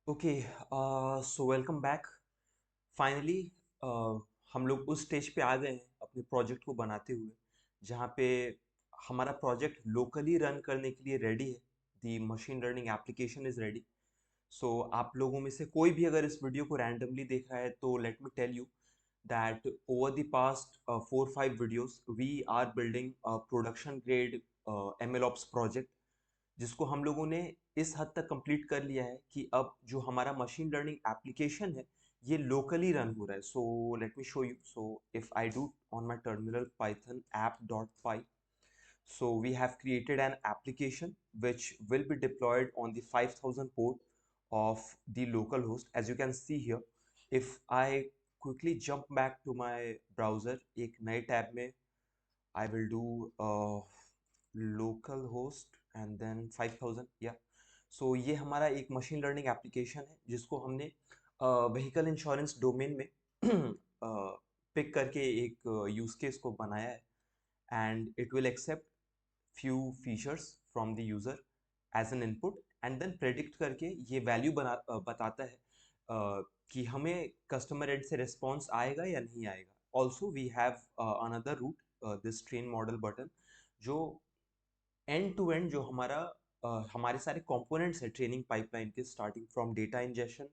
Okay, so welcome back. Finally हम लोग उस स्टेज पे आ गए हैं अपने प्रोजेक्ट को बनाते हुए, जहाँ पे हमारा प्रोजेक्ट लोकली रन करने के लिए रेडी है। The machine learning application is ready. So आप लोगों में से कोई भी अगर इस वीडियो को रैंडमली देख रहा है तो let me tell you that over the past 4-5 videos we are building a production grade MLOps project, जिसको हम लोगों ने इस हद तक कंप्लीट कर लिया है कि अब जो हमारा मशीन लर्निंग एप्लीकेशन है ये लोकली रन हो रहा है। सो let me show you. So if I do on my terminal python app.py, so we have created an application which will be deployed on the 5000 port of the local host, as you can see here. If I quickly jump back to my browser, एक नए tab में I will do local host and then 5000, yeah. So ये हमारा एक machine learning application है जिसको हमने vehicle insurance domain में पिक करके एक यूज केस को बनाया है, and it will accept few features from the user as an input and then predict करके ये वैल्यू बताता है कि हमें कस्टमर एंड से रिस्पॉन्स आएगा या नहीं आएगा। Also we have another route, this train model button, जो एंड टू एंड जो हमारे सारे कंपोनेंट्स है ट्रेनिंग पाइपलाइन के, starting from data ingestion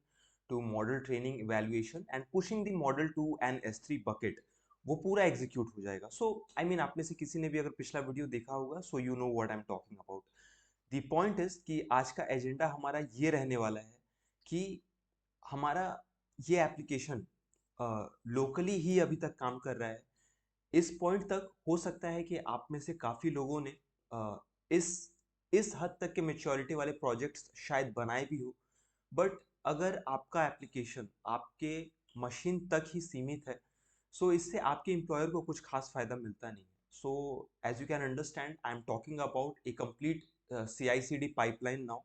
to model training evaluation and pushing the model to an S3 bucket, वो पूरा execute हो जाएगा। सो आई मीन आप में से किसी ने भी अगर पिछला वीडियो देखा होगा, so you know what I am talking about. The point is कि आज का एजेंडा हमारा ये रहने वाला है कि हमारा ये एप्लीकेशन लोकली ही अभी तक काम कर रहा है। इस पॉइंट तक हो सकता है कि आप में से काफ़ी लोगों ने अ, इस इस हद तक के मेच्योरिटी वाले प्रोजेक्ट्स शायद बनाए भी हो, बट अगर आपका एप्लीकेशन आपके मशीन तक ही सीमित है, सो इससे आपके एम्प्लॉयर को कुछ खास फायदा मिलता नहीं है। So as you can understand, I am talking about a complete CI/CD pipeline now,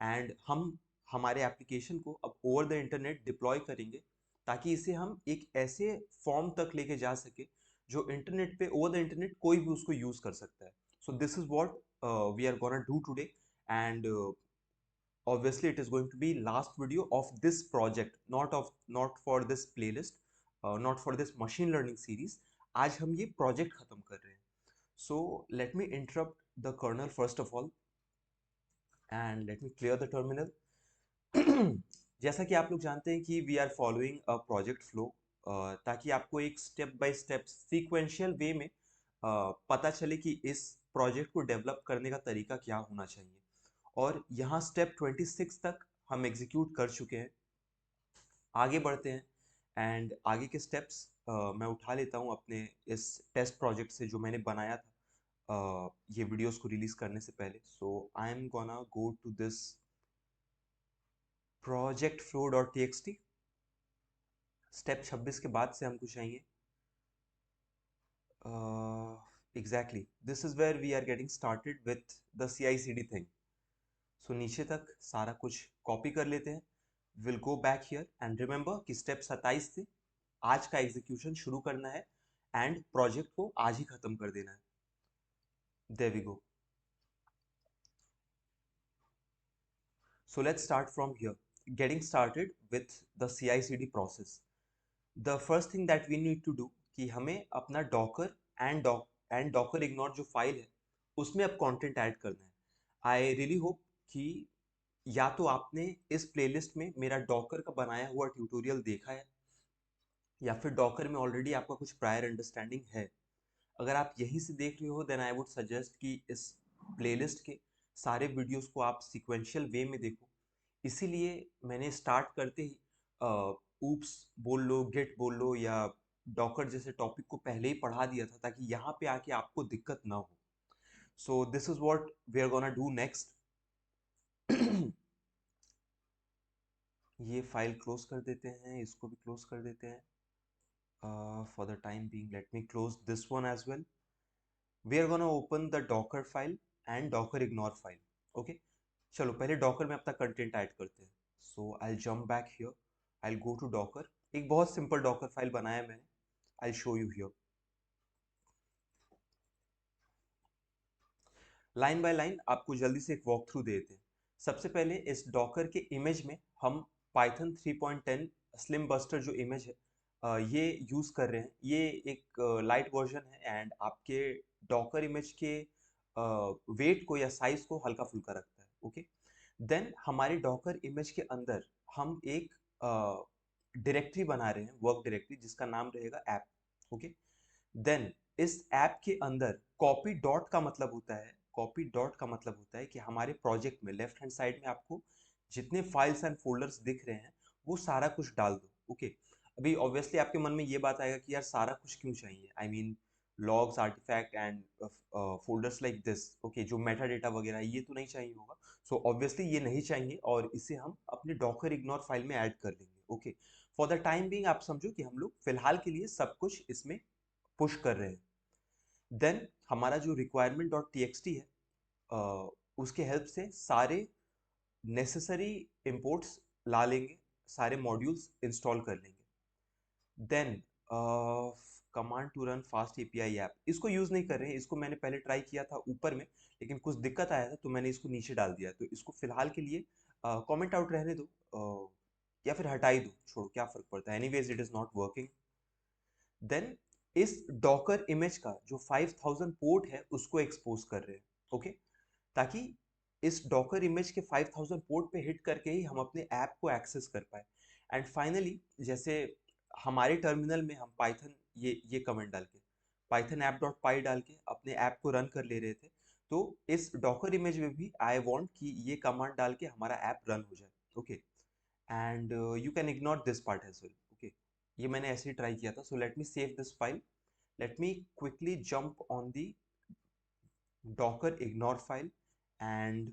and हम हमारे एप्लीकेशन को अब ओवर द इंटरनेट डिप्लॉय करेंगे ताकि इसे हम एक ऐसे फॉर्म तक लेके जा सके जो इंटरनेट पे, ओवर द इंटरनेट कोई भी उसको यूज कर सकता है। So this is what we are gonna do today, and obviously it is going to be last video of this project, not for this playlist, not for this machine learning series. आज हम ये project खत्म कर रहे हैं। So let me interrupt the kernel first of all and let me clear the terminal. जैसा कि आप लोग जानते हैं कि we are following a project flow, ताकि आपको एक step by step sequential way में पता चले कि इस प्रोजेक्ट को डेवलप करने का तरीका क्या होना चाहिए। और यहाँ स्टेप 26 तक हम एग्जीक्यूट कर चुके हैं। आगे बढ़ते हैं एंड आगे के स्टेप्स मैं उठा लेता हूँ अपने इस टेस्ट प्रोजेक्ट से जो मैंने बनाया था ये वीडियोस को रिलीज करने से पहले। So I am gonna go to this project flow.txt। Step 26 के बाद से हमको चाहिए exactly this is where we are getting started with the CI/CD thing. So नीचे तक सारा कुछ कॉपी कर लेते हैं। Will go back here and remember कि स्टेप 27 से आज का एग्जीक्यूशन शुरू करना है एंड प्रोजेक्ट को आज ही खत्म कर देना है। There we go. So let's start from here, getting started with the CI/CD process. The first thing that we need to do कि हमें अपना डॉकर एंड डॉकर इग्नोर जो फाइल है उसमें अब कंटेंट ऐड करना है। आई रियली होप कि या तो आपने इस प्लेलिस्ट में मेरा डॉकर का बनाया हुआ ट्यूटोरियल देखा है या फिर डॉकर में ऑलरेडी आपका कुछ प्रायर अंडरस्टैंडिंग है। अगर आप यहीं से देख रहे हो देन आई वुड सजेस्ट कि इस प्लेलिस्ट के सारे वीडियोस को आप सीक्वेंशियल वे में देखो। इसीलिए मैंने स्टार्ट करते ही ऊप्स बोल लो, गेट बोल लो या डॉकर जैसे टॉपिक को पहले ही पढ़ा दिया था ताकि यहाँ पे आके आपको दिक्कत ना हो। So this is what we are gonna do next. ये फाइल क्लोज कर देते हैं, इसको भी क्लोज कर देते हैं। For the time being let me close this one as well. We are gonna open the docker file and Docker ignore file. Okay, चलो पहले डॉकर में अपना कंटेंट ऐड करते हैं। So I jump back here, I go to docker. एक बहुत simple Docker file बनाया मैंने, आई show you here. Line by line आपको जल्दी से एक वॉक थ्रू देते हैं। सबसे पहले इस डॉकर के इमेज में हम पाइथन 3.10 स्लिम बस्टर जो इमेज है ये यूज़ कर रहे हैं। ये एक लाइट वर्जन है एंड आपके डॉकर इमेज के वेट को या साइज को हल्का फुल्का रखता है। ओके, देन हमारे डॉकर इमेज के अंदर हम एक डायरेक्टरी बना रहे हैं, वर्क डायरेक्टरी, जिसका नाम रहेगा ऐप। ओके, देन इस ऐप के अंदर कॉपी डॉट का मतलब होता है, कॉपी डॉट का मतलब होता है कि हमारे प्रोजेक्ट में लेफ्ट हैंड साइड में आपको जितने फाइल्स एंड फोल्डर्स दिख रहे हैं वो सारा कुछ डाल दो। ओके, अभी ऑब्वियसली आपके मन में ये बात आएगा कि यार सारा कुछ क्यों चाहिए, I mean logs, artifact and folders like this. Okay, जो मेटा डेटा वगैरह ये तो नहीं चाहिए होगा। सो ऑब्वियसली ये नहीं चाहिए और इसे हम अपने डॉकर इग्नोर फाइल में ऐड कर लेंगे। Okay, for the time being आप समझो कि हम लोग फिलहाल के लिए सब कुछ इसमें पुश कर रहे हैं। देन हमारा जो रिक्वायरमेंट डॉट टी है उसके हेल्प से सारे नेसेसरी इंपोर्ट्स ला लेंगे, सारे मॉड्यूल्स इंस्टॉल कर लेंगे। Then command to run fast API app, इसको यूज़ नहीं कर रहे हैं, इसको मैंने पहले ट्राई किया था ऊपर में लेकिन कुछ दिक्कत आया था तो मैंने इसको नीचे डाल दिया। तो इसको फिलहाल के लिए कमेंट आउट रहने दो, या फिर हटा ही दो, छोड़ो क्या फ़र्क पड़ता है, anyways it is not working. Then इस डॉकर इमेज का जो 5000 पोर्ट है उसको एक्सपोज कर रहे हैं। ओके, ताकि इस डॉकर इमेज के 5000 पोर्ट पे हिट करके ही हम अपने ऐप को एक्सेस कर पाए। एंड फाइनली जैसे हमारे टर्मिनल में हम पाइथन ये कमेंट डाल के पाइथन ऐप डॉट पाई डाल के अपने ऐप को रन कर ले रहे थे, तो इस डॉकर इमेज में भी आई वांट कि ये कमांड डाल के हमारा ऐप रन हो जाए। Okay, and you can ignore this part as well. Okay, ये मैंने ऐसे ही ट्राई किया था। So let me save this file, let me quickly jump on the docker ignore file and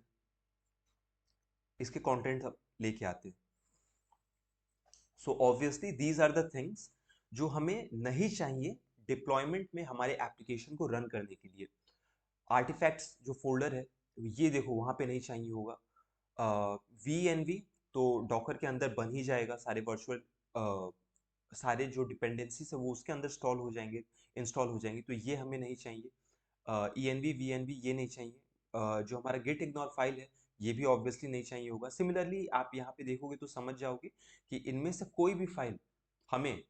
इसके कंटेंट लेके आते हैं। So obviously these are the things जो हमें नहीं चाहिए डिप्लॉयमेंट में हमारे एप्लीकेशन को रन करने के लिए। आर्टिफैक्ट्स जो फोल्डर है ये देखो वहाँ पे नहीं चाहिए होगा। वी एन वी तो डॉकर के अंदर बन ही जाएगा, सारे वर्चुअल सारे जो डिपेंडेंसीज है वो उसके अंदर इंस्टॉल हो जाएंगे, तो ये हमें नहीं चाहिए। E N V V N V ये नहीं चाहिए। जो हमारा गेट इग्नोर फाइल है ये भी ऑब्वियसली नहीं चाहिए होगा। सिमिलरली आप यहाँ पे देखोगे तो समझ जाओगे कि इनमें से कोई भी फाइल हमें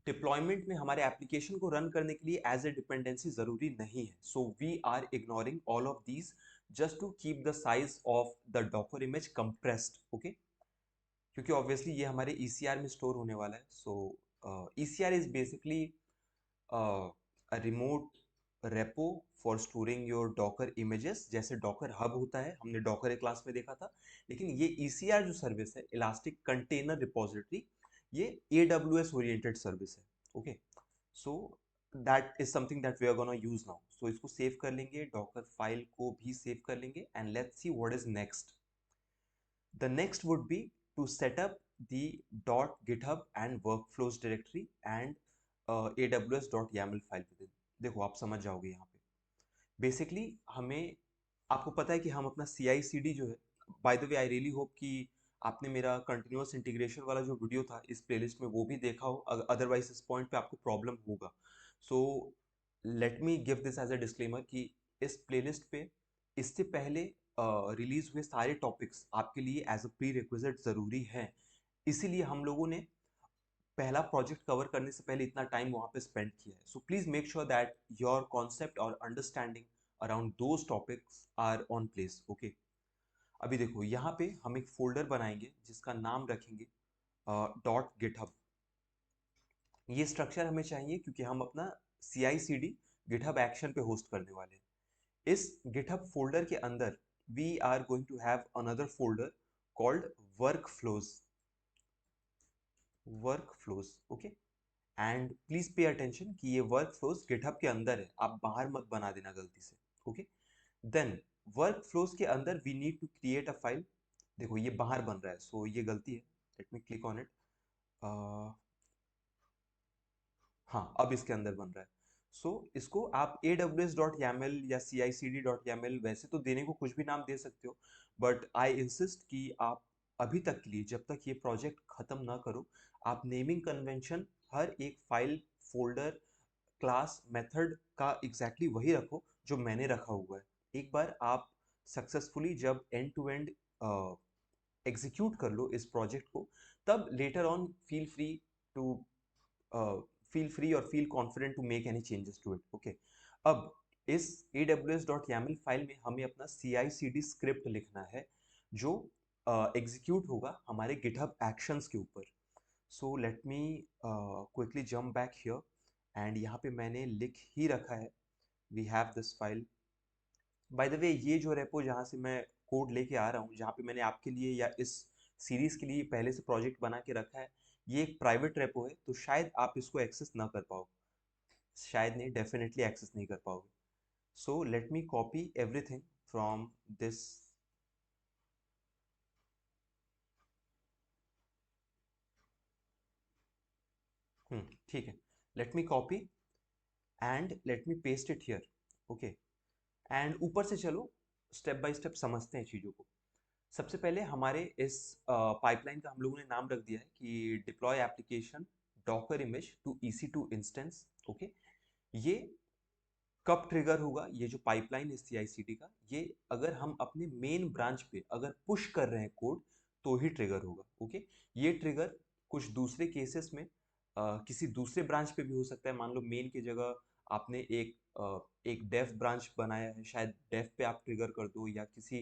डिप्लॉयमेंट में हमारे एप्लीकेशन को रन करने के लिए एज ए डिपेंडेंसी जरूरी नहीं है। So we are ignoring all of these just to keep the size of the docker image compressed. Okay, क्योंकि ऑब्वियसली ये हमारे ईसीआर में स्टोर होने वाला है। So ECR is basically remote repo for storing your docker images, जैसे docker hub होता है, हमने डॉकर क्लास में देखा था। लेकिन ये ईसीआर जो सर्विस है, इलास्टिक कंटेनर रिपोजिटरी, ये एडब्ल्यूएस ओरिएंटेड सर्विस है। Okay, so that is something that we are gonna use now. So इसको सेव कर लेंगे, डॉकर फाइल को भी सेव कर लेंगे and let's see what is next. The next would be to set up the .github and workflows directory and aws.yaml file within। देखो आप समझ जाओगे यहाँ पे बेसिकली हमें, आपको पता है कि हम अपना CI/CD जो है, by the way I really hope कि आपने मेरा कंटिन्यूअस इंटीग्रेशन वाला जो वीडियो था इस प्लेलिस्ट में वो भी देखा हो, अदरवाइज इस पॉइंट पे आपको प्रॉब्लम होगा। So let me give this as a disclaimer कि इस प्लेलिस्ट पे इससे पहले रिलीज हुए सारे टॉपिक्स आपके लिए एज अ प्री रिक्विजिट ज़रूरी हैं। इसीलिए हम लोगों ने पहला प्रोजेक्ट कवर करने से पहले इतना टाइम वहाँ पे स्पेंड किया है। So please make sure that your concept और understanding around those topics are on place. Okay, अभी देखो यहाँ पे हम एक फोल्डर बनाएंगे जिसका नाम रखेंगे डॉट गिटहब। ये स्ट्रक्चर हमें चाहिए क्योंकि हम अपना CI/CD गिटहब एक्शन पे होस्ट करने वाले हैं। इस गिटहब फोल्डर के अंदर we are going to have another folder called workflows. Workflows, okay, and please pay attention कि ये वर्कफ्लोज गिटहब के अंदर है, आप बाहर मत बना देना गलती से। ओके, देन वर्कफ्लोज के अंदर we need to create a file. देखो ये बाहर बन रहा है, सो ये गलती है, late me click on it. हाँ, अब इसके अंदर बन रहा है। सो इसको आप aws.yaml या cicd.yaml वैसे तो देने को कुछ भी नाम दे सकते हो, बट आई इंसिस्ट कि आप अभी तक के लिए, जब तक ये प्रोजेक्ट खत्म ना करो, आप नेमिंग कन्वेंशन हर एक फाइल, फोल्डर, क्लास, मेथड का एग्जैक्टली वही रखो जो मैंने रखा हुआ है। एक बार आप सक्सेसफुली जब एंड टू एंड एग्जीक्यूट कर लो इस प्रोजेक्ट को, तब later on to feel free और feel confident to make any changes to it. Okay, अब इस aws.yaml फाइल में हमें अपना CI/CD स्क्रिप्ट लिखना है जो एग्जीक्यूट होगा हमारे गिटहब एक्शंस के ऊपर। So let me quickly jump back here, and यहाँ पे मैंने लिख ही रखा है, we have this file. By the way, ये जो रेपो जहाँ से मैं कोड लेके आ रहा हूँ, जहाँ पे मैंने आपके लिए या इस सीरीज के लिए पहले से प्रोजेक्ट बना के रखा है, ये एक प्राइवेट रेपो है, तो शायद आप इसको एक्सेस ना कर पाओ, शायद नहीं, डेफिनेटली एक्सेस नहीं कर पाओगे। So let me copy everything from this. ठीक है, let me copy and let me paste it here. Okay, and ऊपर से चलो स्टेप बाय स्टेप समझते हैं चीज़ों को। सबसे पहले हमारे इस पाइपलाइन का हम लोगों ने नाम रख दिया है कि deploy application Docker image to EC2 instance. Okay, ये कब ट्रिगर होगा, ये जो पाइपलाइन है CI/CD का, ये अगर हम अपने मेन ब्रांच पे अगर पुश कर रहे हैं कोड, तो ही ट्रिगर होगा। ओके, ये ट्रिगर कुछ दूसरे केसेस में किसी दूसरे ब्रांच पे भी हो सकता है। मान लो मेन की जगह आपने एक डेफ ब्रांच बनाया है, शायद डेफ पे आप ट्रिगर कर दो, या किसी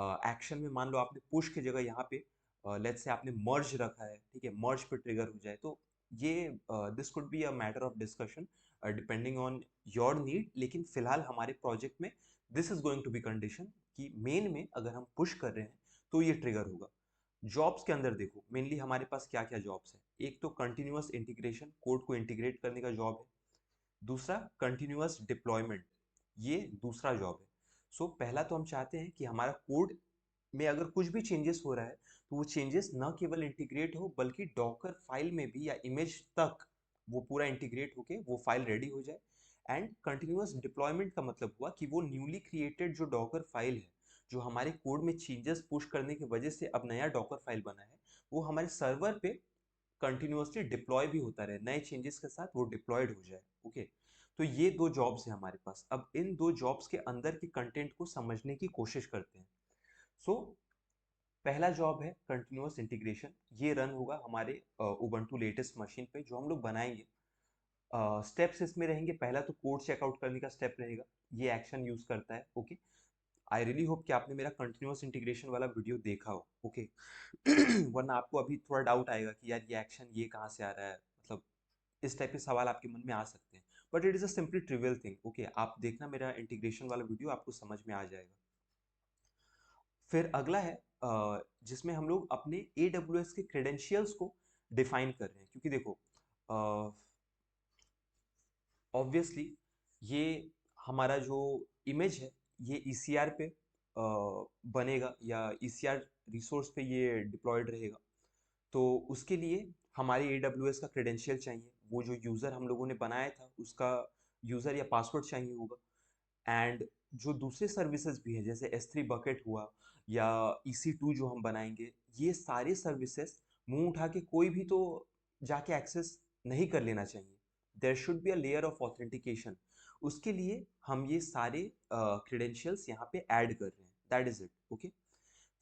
एक्शन में मान लो आपने पुश की जगह यहाँ पे लेट्स से आपने मर्ज रखा है, ठीक है, मर्ज पे ट्रिगर हो जाए, तो ये this could be a matter of discussion depending on your need. लेकिन फिलहाल हमारे प्रोजेक्ट में this is going to be condition कि मेन में अगर हम पुश कर रहे हैं तो ये ट्रिगर होगा। जॉब्स के अंदर देखो, मेनली हमारे पास क्या क्या जॉब्स है। एक तो कंटिन्यूअस इंटीग्रेशन, कोड को इंटीग्रेट करने का जॉब है। दूसरा कंटिन्यूअस डिप्लॉयमेंट, ये दूसरा जॉब है। सो पहला तो हम चाहते हैं कि हमारा कोड में अगर कुछ भी चेंजेस हो रहा है, तो वो चेंजेस न केवल इंटीग्रेट हो, बल्कि डॉकर फाइल में भी या इमेज तक वो पूरा इंटीग्रेट होके वो फाइल रेडी हो जाए। एंड कंटिन्यूअस डिप्लॉयमेंट का मतलब हुआ कि वो न्यूली क्रिएटेड जो डॉकर फाइल है, जो हमारे कोड में चेंजेस पुश करने की वजह से अब नया डॉकर फाइल बना है, वो हमारे सर्वर पे कंटिन्यूअसली डिप्लॉय भी होता रहे, नए चेंजेस के साथ वो डिप्लॉयड हो जाए। ओके, तो ये दो जॉब्स हैं हमारे पास। अब इन दो जॉब्स के अंदर के कंटेंट को समझने की कोशिश करते हैं। सो पहला जॉब है कंटिन्यूअस इंटीग्रेशन, ये रन होगा हमारे उबंटू लेटेस्ट मशीन पे जो हम लोग बनाएंगे। स्टेप्स इसमें रहेंगे, पहला तो कोड चेकआउट करने का स्टेप रहेगा, ये एक्शन यूज करता है। ओके, आई रियली होप कि आपने मेरा कंटिन्यूअस इंटीग्रेशन वाला वीडियो देखा हो। ओके, वरना आपको अभी थोड़ा डाउट आएगा कि यार ये एक्शन ये कहाँ से आ रहा है, मतलब इस टाइप के सवाल आपके मन में आ सकते हैं। But it is a simply trivial thing. Okay, आप देखना मेरा इंटीग्रेशन वाला वीडियो, आपको समझ में आ जाएगा। फिर अगला है जिसमें हम लोग अपने AWS के क्रेडेंशियल्स को डिफाइन कर रहे हैं, क्योंकि देखो ऑब्वियसली ये हमारा जो इमेज है, ये ECR पे बनेगा, या ECR रिसोर्स पे ये डिप्लॉयड रहेगा। तो उसके लिए हमारे AWS का क्रेडेंशियल चाहिए, वो जो यूज़र हम लोगों ने बनाया था उसका यूज़र या पासवर्ड चाहिए होगा। एंड जो दूसरे सर्विसेज भी हैं, जैसे S3 बकेट हुआ, या EC2 जो हम बनाएंगे, ये सारे सर्विसेज मुंह उठा के कोई भी तो जाके एक्सेस नहीं कर लेना चाहिए। There should be a layer of authentication. उसके लिए हम ये सारे क्रेडेंशियल्स यहाँ पे ऐड कर रहे हैं, दैट इज इट। ओके,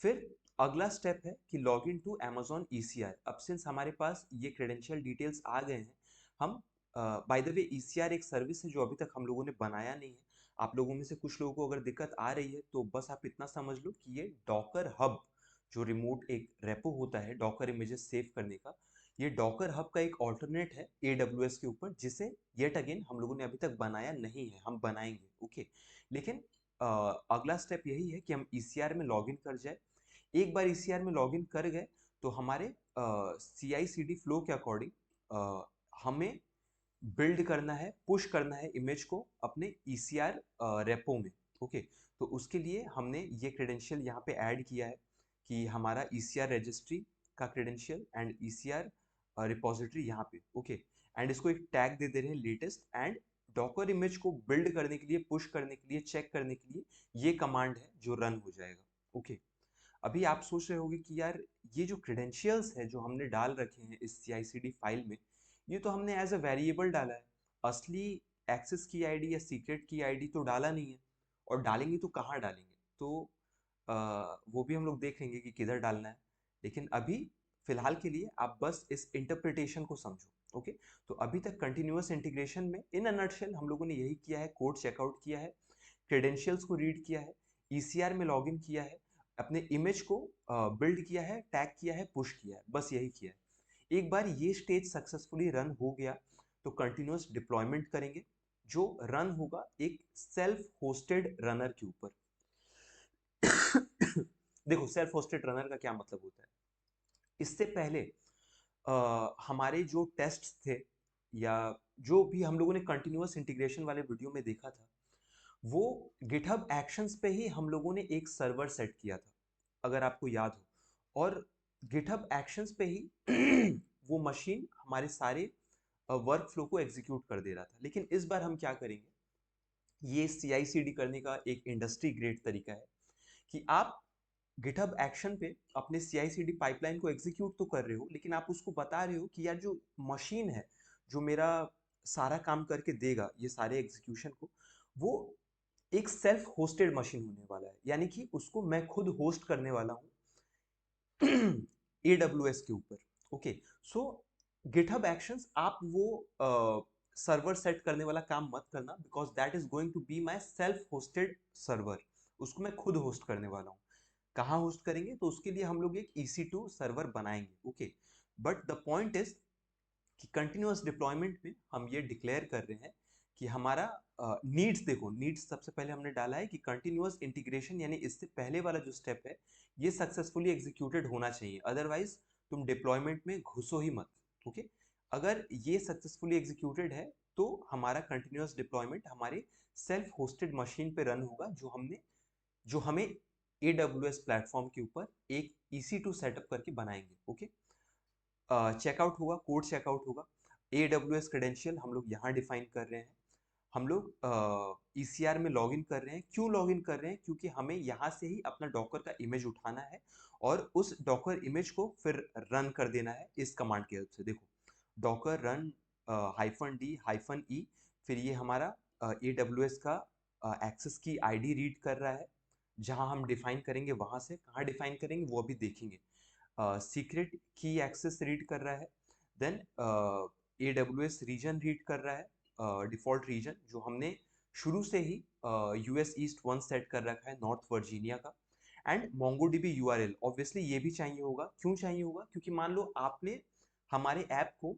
फिर अगला स्टेप है कि log in to Amazon ECR। अब सिंस हमारे पास ये क्रेडेंशियल डिटेल्स आ गए हैं, हम बाय द वे ECR एक सर्विस है जो अभी तक हम लोगों ने बनाया नहीं है। आप लोगों में से कुछ लोगों को अगर दिक्कत आ रही है, तो बस आप इतना समझ लो कि ये डॉकर हब, जो रिमोट एक रेपो होता है डॉकर इमेजेस सेव करने का, ये डॉकर हब का एक ऑल्टरनेट है AWS के ऊपर, जिसे येट अगेन हम लोगों ने अभी तक बनाया नहीं है, हम बनाएंगे। ओके, लेकिन अगला स्टेप यही है कि हम ECR में लॉगिन कर जाए। एक बार ECR में लॉगिन कर गए, तो हमारे CI/CD फ्लो के अकॉर्डिंग हमें बिल्ड करना है, पुश करना है इमेज को अपने ECR रेपो में। ओके, तो उसके लिए हमने ये क्रेडेंशियल यहाँ पे ऐड किया है कि हमारा ECR रजिस्ट्री का क्रेडेंशियल एंड ECR रिपोजिटरी यहाँ पे। ओके, एंड इसको एक टैग दे दे रहे हैं लेटेस्ट, एंड डॉकर इमेज को बिल्ड करने के लिए, पुश करने के लिए, चेक करने के लिए ये कमांड है जो रन हो जाएगा। ओके, अभी आप सोच रहे होंगे कि यार ये जो क्रेडेंशियल्स है जो हमने डाल रखे हैं इस CI/CD फाइल में, ये तो हमने एज अ वेरिएबल डाला है, असली एक्सेस की आईडी या सीक्रेट की आईडी तो डाला नहीं है, और डालेंगे तो कहाँ डालेंगे। तो वो भी हम लोग देख लेंगे कि किधर डालना है, लेकिन अभी फिलहाल के लिए आप बस इस इंटरप्रिटेशन को समझो। ओके, तो अभी तक कंटिन्यूअस इंटीग्रेशन में इन अ नटशेल हम लोगों ने यही किया है, कोड चेकआउट किया है, क्रेडेंशियल्स को रीड किया है, ईसीआर में लॉगिन किया है, अपने इमेज को बिल्ड किया है, टैग किया है, पुश किया है, बस यही किया है। एक बार ये स्टेज सक्सेसफुली रन हो गया तो कंटिन्यूअस डिप्लॉयमेंट करेंगे, जो रन होगा एक सेल्फ होस्टेड रनर के ऊपर। देखो, सेल्फ होस्टेड रनर का क्या मतलब होता है। इससे पहले हमारे जो टेस्ट थे या जो भी हम लोगों ने कंटिन्यूअस इंटीग्रेशन वाले वीडियो में देखा था, वो गिटहब एक्शंस पे ही हम लोगों ने एक सर्वर सेट किया था, अगर आपको याद हो। और गिटहब एक्शंस पे ही वो मशीन हमारे सारे वर्क फ्लो को एग्जीक्यूट कर दे रहा था। लेकिन इस बार हम क्या करेंगे, ये CI/CD करने का एक इंडस्ट्री ग्रेड तरीका है कि आप गिटहब एक्शन पे अपने CI/CD पाइपलाइन को एग्जीक्यूट तो कर रहे हो, लेकिन आप उसको बता रहे हो कि यार जो मशीन है जो मेरा सारा काम करके देगा ये सारे एग्जीक्यूशन को, वो एक सेल्फ होस्टेड मशीन होने वाला है, यानी कि उसको मैं खुद होस्ट करने वाला हूँ AWS के ऊपर। ओके, सो गिटहब एक्शंस आप वो सर्वर सेट करने वाला काम मत करना, because that is going to be my self hosted server. उसको मैं खुद होस्ट करने वाला हूँ। कहाँ होस्ट करेंगे, तो उसके लिए हम लोग एक EC2 सर्वर बनाएंगे। Okay, but the point is कि कंटिन्यूअस डिप्लॉयमेंट में हम ये डिक्लेयर कर रहे हैं कि हमारा नीड्स, देखो नीड्स सबसे पहले हमने डाला है कि कंटिन्यूअस इंटीग्रेशन, यानी इससे पहले वाला जो स्टेप है ये सक्सेसफुली एग्जीक्यूटेड होना चाहिए, अदरवाइज तुम डिप्लॉयमेंट में घुसो ही मत। ओके, अगर ये सक्सेसफुली एग्जीक्यूटेड है तो हमारा कंटिन्यूअस डिप्लॉयमेंट हमारे सेल्फ होस्टेड मशीन पे रन होगा, जो हमें AWS प्लेटफॉर्म के ऊपर एक EC2 सेटअप करके बनाएंगे। ओके, चेकआउट होगा, कोड चेकआउट होगा, AWS क्रेडेंशियल हम लोग यहाँ डिफाइन कर रहे हैं। हम लोग ECR में लॉगिन कर रहे हैं। क्यों लॉगिन कर रहे हैं, क्योंकि हमें यहाँ से ही अपना डॉकर का इमेज उठाना है और उस डॉकर इमेज को फिर रन कर देना है इस कमांड की हेल्प से। देखो, डॉकर रन -d-e, फिर ये हमारा AWS का एक्सेस की ID रीड कर रहा है, जहाँ हम डिफाइन करेंगे, वहाँ से कहाँ डिफाइन करेंगे वो अभी देखेंगे। सीक्रेट की एक्सेस रीड कर रहा है, देन AWS रीजन रीड कर रहा है, डिफॉल्ट रीजन जो हमने शुरू से ही US ईस्ट 1 सेट कर रखा है, नॉर्थ वर्जीनिया का। एंड MongoDB URL ऑब्वियसली ये भी चाहिए होगा। क्यों चाहिए होगा, क्योंकि मान लो आपने हमारे ऐप को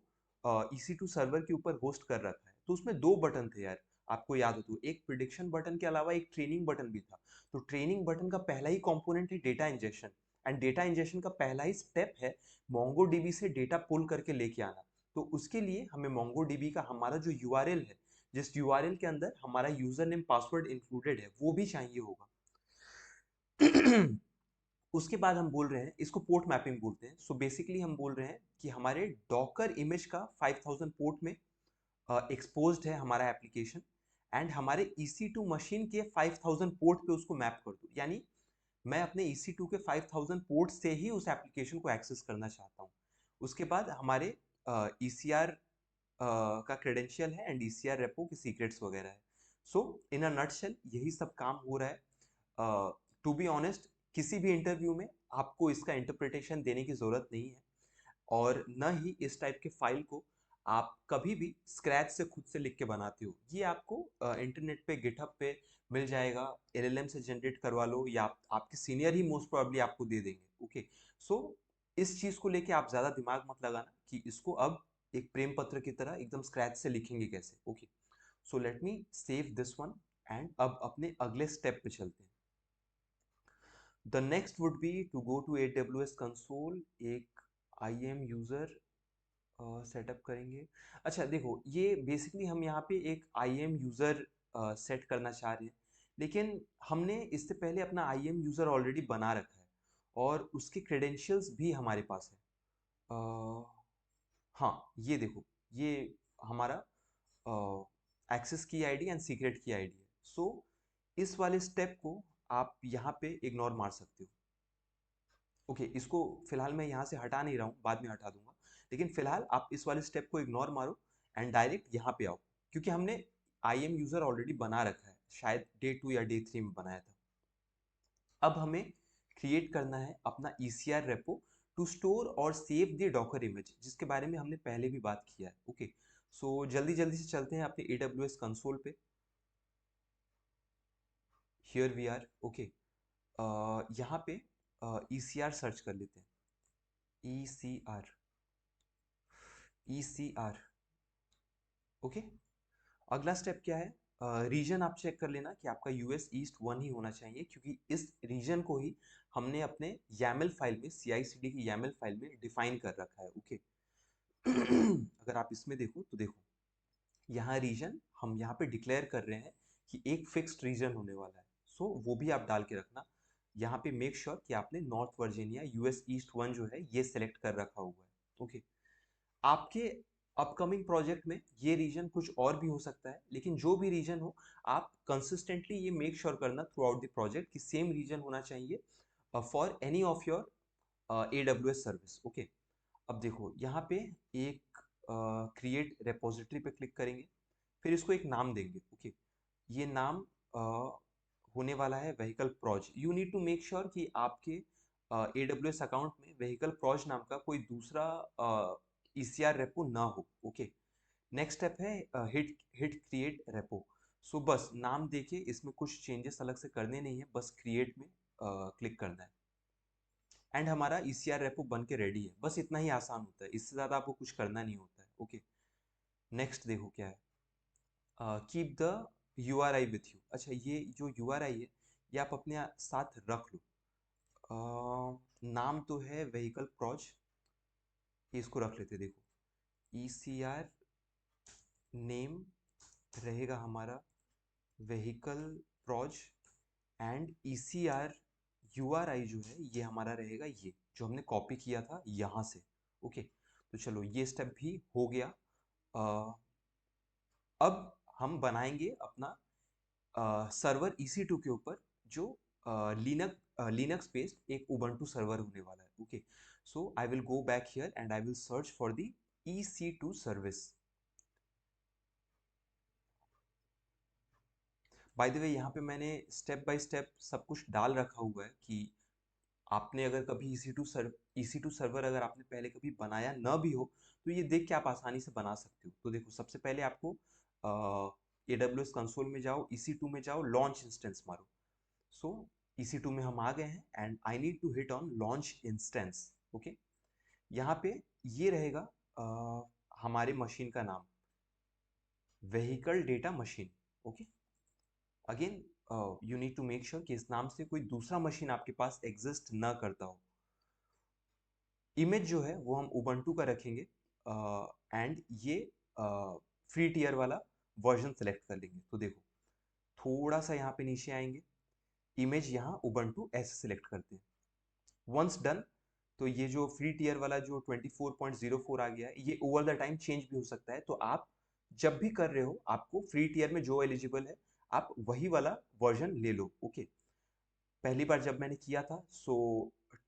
EC2 सर्वर के ऊपर होस्ट कर रखा है, तो उसमें दो बटन थे यार, आपको याद हो तो, एक प्रिडिक्शन बटन के अलावा एक ट्रेनिंग बटन भी था। तो ट्रेनिंग बटन का पहला ही कंपोनेंट है data injection, and data injection का पहला ही स्टेप है MongoDB से डेटा पुल करके लेके आना। तो उसके लिए हमें MongoDB का हमारा जो URL है, जिस URL के अंदर हमारा यूजर नेम पासवर्ड इंक्लूडेड है, वो भी चाहिए होगा। उसके बाद हम बोल रहे हैं, इसको पोर्ट मैपिंग बोलते हैं। सो बेसिकली हम बोल रहे हैं कि हमारे डॉकर इमेज का 5000 पोर्ट में एक्सपोज्ड है हमारा एप्लीकेशन, एंड हमारे EC2 मशीन के 5000 पोर्ट पे उसको मैप कर दो। यानी मैं अपने EC2 के 5000 पोर्ट से ही उस एप्लीकेशन को एक्सेस करना चाहता हूँ। उसके बाद हमारे ECR का क्रेडेंशियल है एंड ECR रेपो के सीक्रेट्स वगैरह है। सो इन अ नटशेल यही सब काम हो रहा है। टू बी ऑनेस्ट, किसी भी इंटरव्यू में आपको इसका इंटरप्रिटेशन देने की ज़रूरत नहीं है, और न ही इस टाइप के फाइल को आप कभी भी स्क्रैच से खुद से लिख के बनाते हो। ये आपको इंटरनेट पे गिटहब पे मिल जाएगा, LLM से जनरेट करवा लो, या आपके सीनियर ही मोस्ट प्रोबेबली आपको दे देंगे। ओके, सो इस चीज़ को लेके आप ज़्यादा दिमाग मत लगाना कि इसको अब एक प्रेम पत्र की तरह एकदम स्क्रैच से लिखेंगे कैसे। Okay, so let me save this one and अब अपने अगले स्टेप पे चलते हैं। The next would be to go to AWS console, एक IAM यूज़र सेटअप करेंगे। अच्छा देखो, ये बेसिकली हम यहाँ पे एक IAM यूज़र सेट करना चाह रहे हैं, लेकिन हमने इससे पहले अपना IAM यूज़र ऑलरेडी बना रखा है और उसके क्रेडेंशियल्स भी हमारे पास है। हाँ, ये देखो, ये हमारा एक्सेस की आईडी एंड सीक्रेट की आईडी है। सो इस वाले स्टेप को आप यहाँ पे इग्नोर मार सकते हो। ओके, इसको फिलहाल मैं यहाँ से हटा नहीं रहा हूँ, बाद में हटा दूंगा, लेकिन फिलहाल आप इस वाले स्टेप को इग्नोर मारो एंड डायरेक्ट यहाँ पे आओ, क्योंकि हमने IAM यूज़र ऑलरेडी बना रखा है, शायद डे 2 या डे 3 में बनाया था। अब हमें क्रिएट करना है अपना ECR रेपो टू स्टोर और सेव द डॉकर इमेज, जिसके बारे में हमने पहले भी बात किया है। ओके, सो जल्दी जल्दी से चलते हैं अपने AWS कंसोल पे। Here we are. ओके, यहाँ पे ECR सर्च कर लेते हैं। ECR, ECR। ओके, अगला स्टेप क्या है? रीजन आप चेक कर लेना कि आपका US ईस्ट 1 ही होना चाहिए, क्योंकि इस रीजन को ही हमने अपने YAML फाइल में, CI/CD की YAML फाइल में डिफाइन कर रखा है। ओके, अगर आप इसमें देखो तो देखो, यहाँ रीजन हम यहाँ पे डिक्लेयर कर रहे हैं कि एक फिक्स्ड रीजन होने वाला है। सो वो भी आप डाल के रखना। यहाँ पे मेक श्योर कि आपने नॉर्थ वर्जीनिया US ईस्ट 1 जो है ये सेलेक्ट कर रखा हुआ है। ओके, आपके अपकमिंग प्रोजेक्ट में ये रीजन कुछ और भी हो सकता है, लेकिन जो भी रीजन हो, आप कंसिस्टेंटली ये मेक श्योर करना थ्रू आउट द प्रोजेक्ट कि सेम रीजन होना चाहिए for any of your AWS service. Okay, अब देखो यहाँ पे एक क्रिएट रेपोजिटरी पे क्लिक करेंगे, फिर इसको एक नाम देंगे। ओके, ये नाम होने वाला है vehicle proj. You need to make sure कि आपके AWS अकाउंट में व्हीकल प्रोज नाम का कोई दूसरा ECR रेपो ना हो। ओके, नेक्स्ट स्टेप है hit hit create repo. So बस नाम देके इसमें कुछ चेंजेस अलग से करने नहीं है, बस क्रिएट में क्लिक करना है एंड हमारा ECR रेपो बन के रेडी है। बस इतना ही आसान होता है, इससे ज़्यादा आपको कुछ करना नहीं होता है। ओके, नेक्स्ट देखो क्या है, keep the URI with you. अच्छा, ये जो URI है ये आप अपने साथ रख लो। नाम तो है व्हीकल प्रोज, इसको रख लेते। देखो ECR नेम रहेगा हमारा vehicle proj and ECR URI जो है ये हमारा रहेगा, ये जो हमने कॉपी किया था यहाँ से। ओके, तो चलो ये स्टेप भी हो गया। अब हम बनाएंगे अपना सर्वर EC2 के ऊपर, जो लिनक्स बेस्ड एक उबंटू सर्वर होने वाला है। Okay, so I will go back here and I will search for the EC2 service. Bye the वे, यहाँ पे मैंने स्टेप बाय स्टेप सब कुछ डाल रखा हुआ है कि आपने अगर कभी EC2 सर्वर अगर आपने पहले कभी बनाया ना भी हो, तो ये देख के आप आसानी से बना सकते हो। तो देखो, सबसे पहले आपको AWS कंसोल में जाओ, EC2 में जाओ, लॉन्च इंस्टेंस मारो। सो EC2 में हम आ गए हैं and I need to hit on launch instance. Okay, यहाँ पे ये रहेगा हमारे मशीन का नाम, vehicle data machine. Okay, again you need to make sure कि इस नाम से कोई दूसरा मशीन आपके पास एग्जिस्ट ना करता हो। इमेज जो है वो हम उबंटू का रखेंगे एंड ये फ्री टियर वाला वर्जन सेलेक्ट कर लेंगे। तो देखो, थोड़ा सा यहाँ पे नीचे आएंगे, इमेज यहाँ उबंटू ऐसे सेलेक्ट करते हैं। वंस डन, तो ये जो फ्री टियर वाला जो 24.04 आ गया है, ये ओवर द टाइम चेंज भी हो सकता है। तो आप जब भी कर रहे हो, आपको फ्री टियर में जो एलिजिबल है आप वही वाला वर्जन ले लो। ओके, पहली बार जब मैंने किया था सो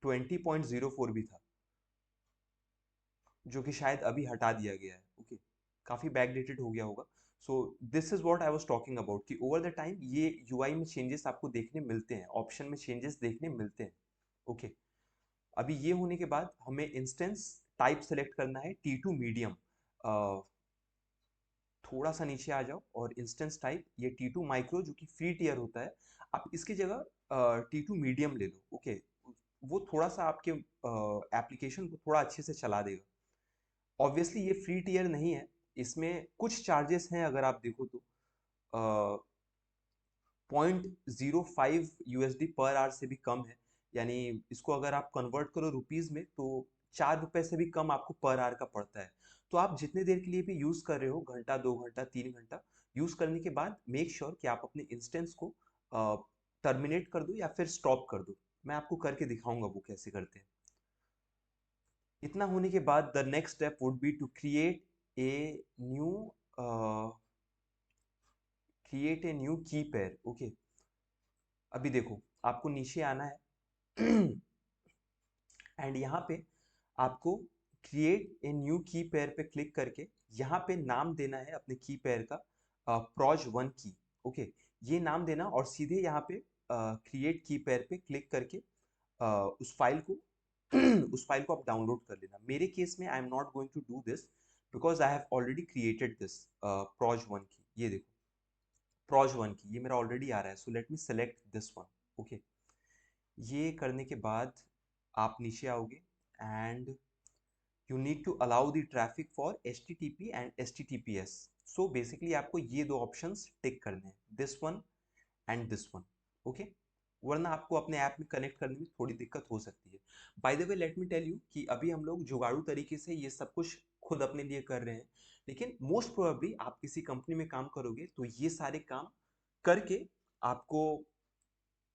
20.04 भी था, जो कि शायद अभी हटा दिया गया है। ओके, काफी बैकडेटेड हो गया होगा। सो this is what I was talking about कि ओवर द टाइम ये UI में चेंजेस आपको देखने मिलते हैं, ऑप्शन में चेंजेस देखने मिलते हैं। ओके, अभी ये होने के बाद हमें इंस्टेंस टाइप सेलेक्ट करना है T2 मीडियम। थोड़ा सा नीचे आ जाओ और इंस्टेंस टाइप ये T2 माइक्रो जो कि फ्री टियर होता है, आप इसकी जगह T2 मीडियम ले लो। ओके, वो थोड़ा सा आपके एप्लीकेशन को थोड़ा अच्छे से चला देगा। ऑब्वियसली ये फ्री टियर नहीं है, इसमें कुछ चार्जेस हैं। अगर आप देखो तो 0.05 USD पर आवर से भी कम है, यानी इसको अगर आप कन्वर्ट करो रुपीज में तो 4 रुपए से भी कम आपको पर आवर का पड़ता है। तो आप जितने देर के लिए भी यूज कर रहे हो, घंटा 2 घंटा 3 घंटा यूज करने के बाद मेक श्योर कि आप अपने इंस्टेंस को टर्मिनेट कर दो या फिर स्टॉप कर दो। मैं आपको करके दिखाऊंगा वो कैसे करते हैं। इतना होने के बाद the next step would be to create a new key pair. Okay, अभी देखो, आपको नीचे आना है एंड यहाँ पे आपको create a new key pair पे क्लिक करके यहाँ पे नाम देना है अपने की पेयर का proj1 की। ओके, ये नाम देना और सीधे यहाँ पे क्रिएट की पेयर पे क्लिक करके उस फाइल को उस फाइल को आप डाउनलोड कर लेना। मेरे केस में I am not going to do this because I have already created this proj 1 की। ये देखो proj 1 की, ये मेरा ऑलरेडी आ रहा है। सो let me select this one. Okay, ये करने के बाद आप नीचे आओगे and you need to allow the traffic for HTTP and HTTPS. So basically आपको ये दो options टिक करने हैं, this one and this one. Okay? वरना आपको अपने ऐप में कनेक्ट करने में थोड़ी दिक्कत हो सकती है। By the way let me tell you कि अभी हम लोग जुगाड़ू तरीके से ये सब कुछ खुद अपने लिए कर रहे हैं, लेकिन मोस्ट प्रोबेबली आप किसी कंपनी में काम करोगे तो ये सारे काम करके आपको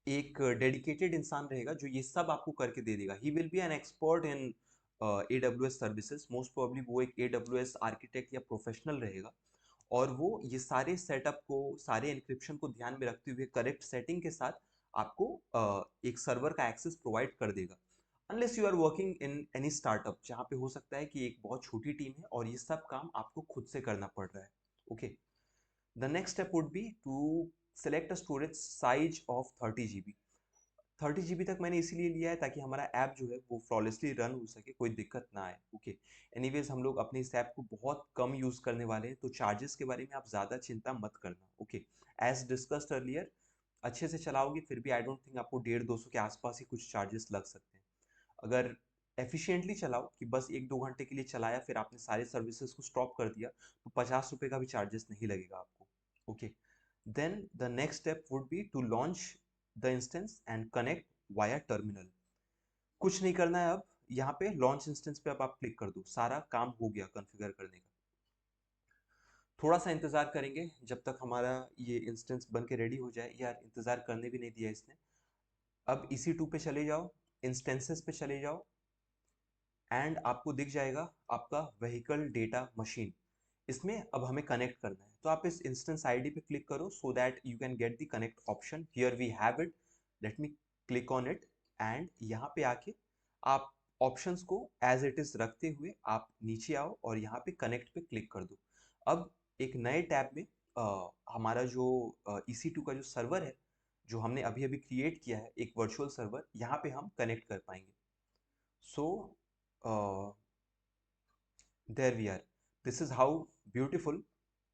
एक डेडिकेटेड इंसान रहेगा जो ये सब आपको करके दे देगा। He will be an expert in AWS services. Most probably वो एक AWS आर्किटेक्ट या प्रोफेशनल रहेगा और वो ये सारे सेटअप को, सारे एन्क्रिप्शन को ध्यान में रखते हुए करेक्ट सेटिंग के साथ आपको एक सर्वर का एक्सेस प्रोवाइड कर देगा। Unless you are working in any startup जहाँ पे हो सकता है कि एक बहुत छोटी टीम है और ये सब काम आपको खुद से करना पड़ रहा है। Okay, the next step would be to select a storage size of 30 GB। 30 GB तक मैंने इसीलिए लिया है ताकि हमारा ऐप जो है वो फ्लॉलेसली रन हो सके, कोई दिक्कत ना आए। ओके, एनीवेज हम लोग अपने इस ऐप को बहुत कम यूज़ करने वाले हैं तो चार्जेस के बारे में आप ज़्यादा चिंता मत करना। ओके, एज डिस्कस्ड अर्लियर, अच्छे से चलाओगे फिर भी आई डोंट थिंक आपको 150-200 के आसपास ही कुछ चार्जेस लग सकते हैं। अगर एफिशिएंटली चलाओ कि बस 1-2 घंटे के लिए चलाया फिर आपने सारे सर्विसेज को स्टॉप कर दिया तो 50 रुपये का भी चार्जेस नहीं लगेगा आपको। Okay, then the next step would be to launch the instance and connect via terminal। कुछ नहीं करना है अब, यहाँ पे लॉन्च इंस्टेंस पे अब आप क्लिक कर दो, सारा काम हो गया कॉन्फ़िगर करने का। थोड़ा सा इंतजार करेंगे जब तक हमारा ये इंस्टेंस बन के रेडी हो जाए। यार इंतजार करने भी नहीं दिया इसने। अब EC2 पे चले जाओ, इंस्टेंसेस पे चले जाओ एंड आपको दिख जाएगा आपका व्हीकल डेटा मशीन। इसमें अब हमें कनेक्ट करना है तो आप इस इंस्टेंस आईडी पे क्लिक करो so that you can get the connect option. Here we have it, let me click on it and यहाँ पे आके आप ऑप्शंस को एज इट इज रखते हुए आप नीचे आओ और यहाँ पे कनेक्ट पे क्लिक कर दो। अब एक नए टैब में हमारा जो EC2 का जो सर्वर है जो हमने अभी अभी क्रिएट किया है, एक वर्चुअल सर्वर, यहाँ पे हम कनेक्ट कर पाएंगे। सो there we are, this is how beautiful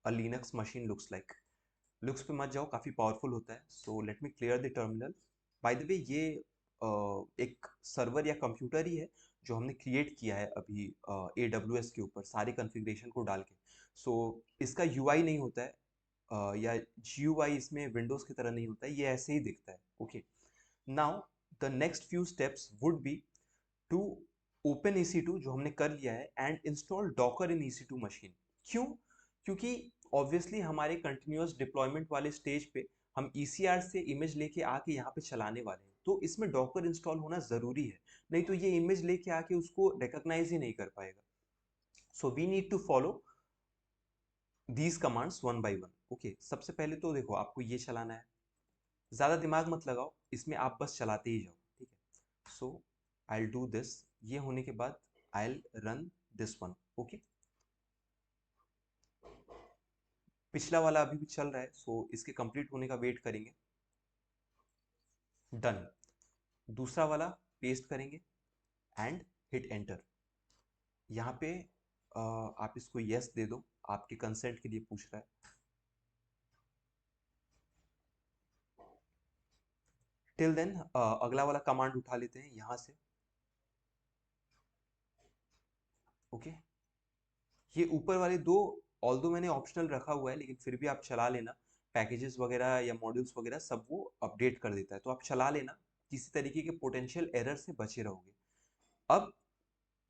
a Linux machine looks like। Looks पे मत जाओ, काफ़ी पावरफुल होता है। सो let me clear the terminal. Bye the way ये एक सर्वर या कंप्यूटर ही है जो हमने क्रिएट किया है अभी AWS के ऊपर सारे कॉन्फ़िगरेशन को डाल के। सो इसका UI नहीं होता है या GUI इसमें विंडोज़ की तरह नहीं होता है, ये ऐसे ही दिखता है। Okay, now the next few steps would be to open EC2 जो हमने कर लिया है and install Docker in EC2 machine. क्यों? क्योंकि ऑब्वियसली हमारे कंटिन्यूअस डिप्लॉयमेंट वाले स्टेज पे हम ECR से इमेज लेके आके यहाँ पे चलाने वाले हैं तो इसमें डॉकर इंस्टॉल होना ज़रूरी है, नहीं तो ये इमेज लेके आके उसको रिकॉग्नाइज ही नहीं कर पाएगा। So we need to follow these commands one by one. Okay, सबसे पहले तो देखो आपको ये चलाना है, ज़्यादा दिमाग मत लगाओ इसमें, आप बस चलाते ही जाओ। ठीक है, सो आई डू दिस। ये होने के बाद I run this one. Okay, पिछला वाला अभी भी चल रहा है सो इसके कंप्लीट होने का वेट करेंगे। डन, दूसरा वाला पेस्ट करेंगे एंड हिट एंटर। यहाँ पे आप इसको यस दे दो, आपके कंसेंट के लिए पूछ रहा है। टिल देन अगला वाला कमांड उठा लेते हैं यहाँ से। ओके, ये ऊपर वाले दो ऑल्दो मैंने ऑप्शनल रखा हुआ है लेकिन फिर भी आप चला लेना, पैकेजेस वगैरह या मॉड्यूल्स वगैरह सब वो अपडेट कर देता है तो आप चला लेना, किसी तरीके के पोटेंशियल एरर से बचे रहोगे। अब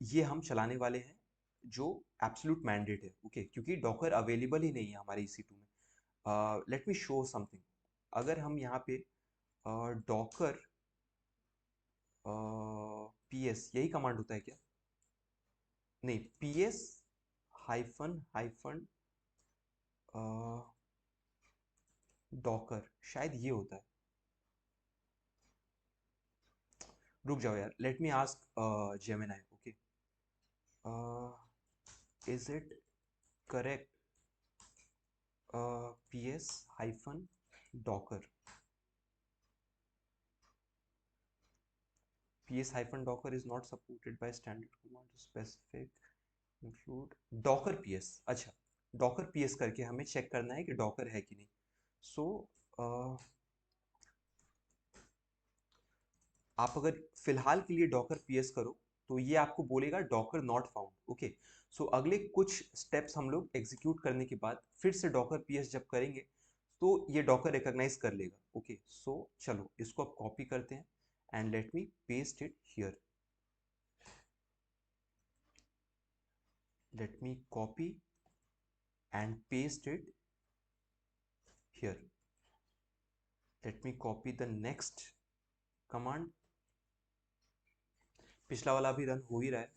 ये हम चलाने वाले हैं जो एब्सोल्यूट मैंडेट है। ओके, क्योंकि डॉकर अवेलेबल ही नहीं है हमारे EC2 में। Let me show something. अगर हम यहाँ पे डॉकर PS यही कमांड होता है क्या? नहीं, PS हाइफन हाइफन डॉकर शायद ये होता है। रुक जाओ यार, let me ask Gemini. Okay, is it correct PS hyphen Docker? ps-docker is not supported by standard command specific include docker ps। अच्छा, docker ps करके हमें चेक करना है कि docker है कि नहीं। सो आप अगर फिलहाल के लिए डॉकर पीएस करो तो ये आपको बोलेगा डॉकर नॉट फाउंड। ओके, सो अगले कुछ स्टेप्स हम लोग एग्जीक्यूट करने के बाद फिर से डॉकर पीएस जब करेंगे तो ये डॉकर रिकॉग्नाइज कर लेगा। ओके, सो चलो इसको अब कॉपी करते हैं and let me paste it here. Let me copy and paste it here. Let me copy the next command. पिछला वाला भी रन हो ही रहा है।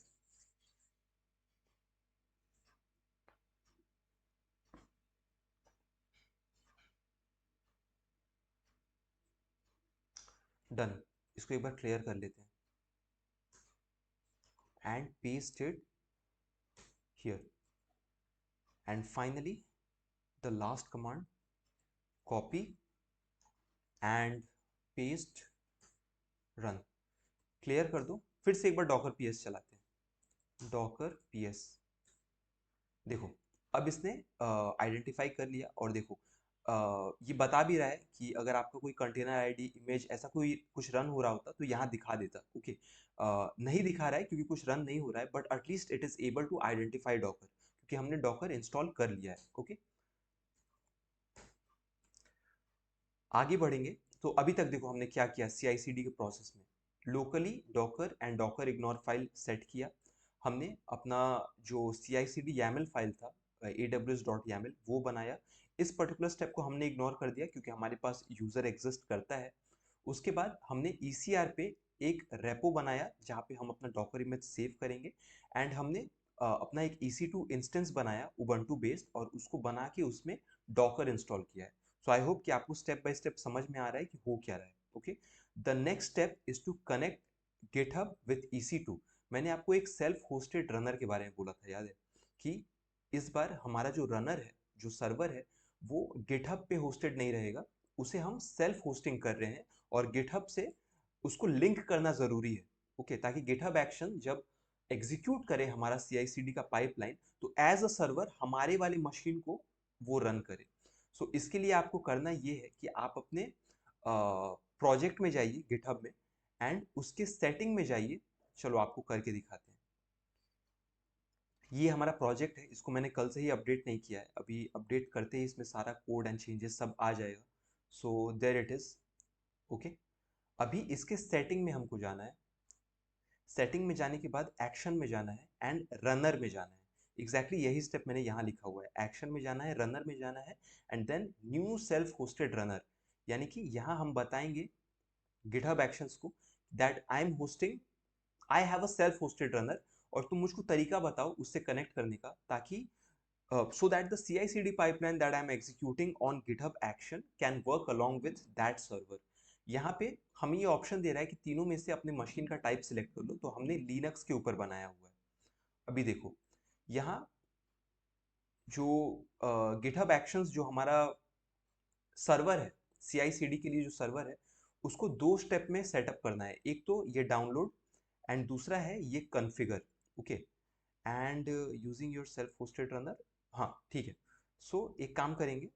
डन, इसको एक बार क्लियर कर लेते हैं and paste it here. And finally the last command, copy and paste run. Clear कर दो, फिर से एक बार डॉकर पीएस चलाते हैं। डॉकर पीएस, देखो अब इसने आइडेंटिफाई कर लिया और देखो ये बता भी रहा है कि अगर आपका कोई कंटेनर आईडी इमेज ऐसा कोई कुछ रन हो रहा होता तो यहाँ दिखा देता। ओके, नहीं दिखा रहा है क्योंकि कुछ रन नहीं हो रहा है, but at least it is able to identify Docker क्योंकि हमने डॉकर इंस्टॉल कर लिया है। ओके, आगे बढ़ेंगे तो अभी तक देखो हमने क्या किया CI/CD के प्रोसेस में। Locally Docker and Docker ignore file set किया। हमने अपना जो CI/CD YAML फाइल था aws.yaml वो बनाया। इस पर्टिकुलर स्टेप को हमने इग्नोर कर दिया क्योंकि हमारे पास यूजर एग्जिस्ट करता है। उसके बाद हमने ECR पे एक रेपो बनाया जहाँ पे हम अपना डॉकर इमेज सेव करेंगे एंड हमने अपना एक EC2 इंस्टेंस बनाया उबंटू बेस्ड और उसको बना के उसमें डॉकर इंस्टॉल किया है। सो आई होप कि आपको स्टेप बाय स्टेप समझ में आ रहा है कि हो क्या रहा है। Okay, the next step is to connect GitHub with EC2। मैंने आपको एक सेल्फ होस्टेड रनर के बारे में बोला था, याद है कि इस बार हमारा जो रनर है, जो सर्वर है, वो गिटहब पे होस्टेड नहीं रहेगा, उसे हम सेल्फ होस्टिंग कर रहे हैं और गिटहब से उसको लिंक करना जरूरी है। ओके, ताकि गिटहब एक्शन जब एग्जीक्यूट करे हमारा CI/CD का पाइपलाइन तो एज अ सर्वर हमारे वाली मशीन को वो रन करे। सो इसके लिए आपको करना ये है कि आप अपने प्रोजेक्ट में जाइए गिटहब में एंड उसके सेटिंग में जाइए। चलो आपको करके दिखाते हैं। ये हमारा प्रोजेक्ट है, इसको मैंने कल से ही अपडेट नहीं किया है, अभी अपडेट करते ही इसमें सारा कोड एंड चेंजेस सब आ जाएगा। So there it is. Okay, अभी इसके सेटिंग में हमको जाना है। सेटिंग में जाने के बाद एक्शन में जाना है एंड रनर में जाना है। एग्जैक्टली यही स्टेप मैंने यहाँ लिखा हुआ है। एक्शन में जाना है, रनर में जाना है and then new self hosted runner. यानी कि यहाँ हम बताएंगे गिटहब एक्शंस को that I am hosting, I have a self hosted runner और तुम मुझको तरीका बताओ उससे कनेक्ट करने का, ताकि so that the CI/CD pipeline that I'm executing on GitHub action can work along with that server। यहाँ पे हमें ये ऑप्शन दे रहा है कि तीनों में से अपने मशीन का टाइप सिलेक्ट कर लो, तो हमने लिनक्स के ऊपर बनाया हुआ है। अभी देखो यहाँ जो GitHub actions जो हमारा सर्वर है, CI/CD के लिए जो सर्वर है, उसको दो स्टेप में सेटअप करना है। एक तो ये डाउनलोड एंड दूसरा है ये configure. Okay, and using your self hosted runner. हाँ ठीक है, सो एक काम करेंगे,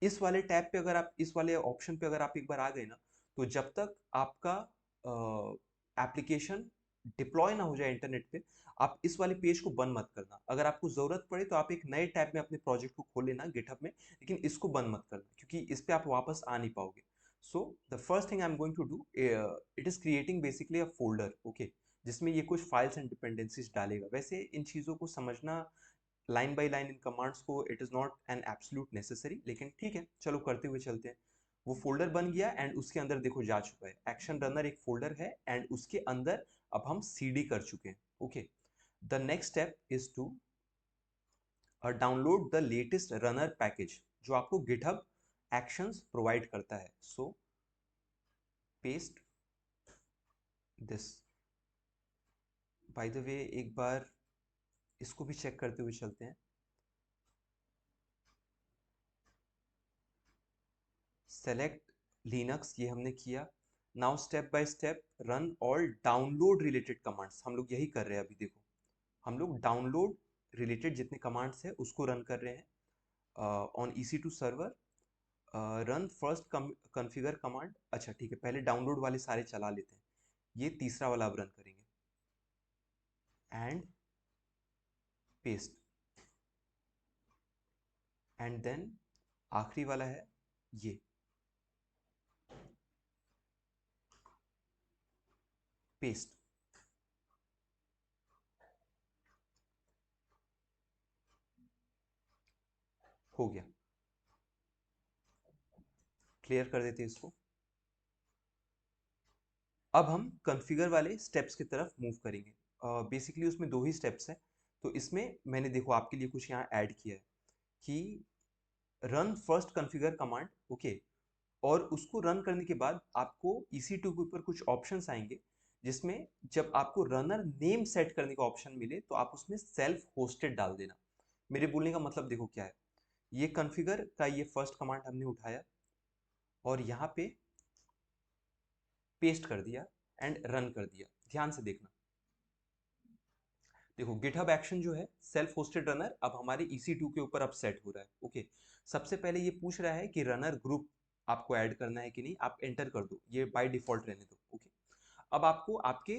इस वाले टैब पे अगर आप, इस वाले ऑप्शन पे अगर आप एक बार आ गए ना, तो जब तक आपका एप्लीकेशन डिप्लॉय ना हो जाए इंटरनेट पे, आप इस वाले पेज को बंद मत करना। अगर आपको जरूरत पड़े तो आप एक नए टैब में अपने प्रोजेक्ट को खोल लेना गिटहब में, लेकिन इसको बंद मत करना क्योंकि इस पे आप वापस आ नहीं पाओगे। So the first thing I am going to do, it is creating basically a folder. Okay, जिसमें ये कुछ फाइल्स एंड डिपेंडेंसीज डालेगा। वैसे इन चीज़ों को समझना लाइन बाय लाइन इन कमांड्स को it is not an absolute necessary, लेकिन ठीक है चलो करते हुए चलते हैं। वो फोल्डर बन गया एंड उसके अंदर देखो जा चुका है, एक्शन रनर एक फोल्डर है एंड उसके अंदर अब हम CD कर चुके हैं। Okay, the next step is to download the latest runner package जो आपको गिटहब एक्शंस प्रोवाइड करता है। So paste this. By the way एक बार इसको भी चेक करते हुए चलते हैं। सेलेक्ट लिनक्स ये हमने किया। Now step by step run all download related commands. हम लोग यही कर रहे हैं अभी। देखो हम लोग डाउनलोड रिलेटेड जितने कमांड्स है उसको रन कर रहे हैं on EC2 server. Run first configure command. अच्छा ठीक है, पहले डाउनलोड वाले सारे चला लेते हैं। ये तीसरा वाला अब रन करेंगे, एंड पेस्ट, एंड देन आखिरी वाला है ये पेस्ट। हो गया, क्लियर कर देते हैं इसको। अब हम कॉन्फ़िगर वाले स्टेप्स की तरफ मूव करेंगे। बेसिकली उसमें दो ही स्टेप्स हैं, तो इसमें मैंने देखो आपके लिए कुछ यहाँ ऐड किया है कि run first configure command. Okay, और उसको रन करने के बाद आपको EC2 के ऊपर कुछ ऑप्शंस आएंगे, जिसमें जब आपको रनर नेम सेट करने का ऑप्शन मिले तो आप उसमें सेल्फ होस्टेड डाल देना। मेरे बोलने का मतलब देखो क्या है, ये कॉन्फ़िगर का ये फर्स्ट कमांड हमने उठाया और यहाँ पे पेस्ट कर दिया एंड रन कर दिया। ध्यान से देखना, देखो गिटहब एक्शन जो है सेल्फ होस्टेड रनर अब हमारे EC2 के ऊपर अब सेट हो रहा है। ओके, सबसे पहले ये पूछ रहा है कि रनर ग्रुप आपको ऐड करना है कि नहीं, आप एंटर कर दो, ये बाय डिफॉल्ट रहने दो। ओके, अब आपको आपके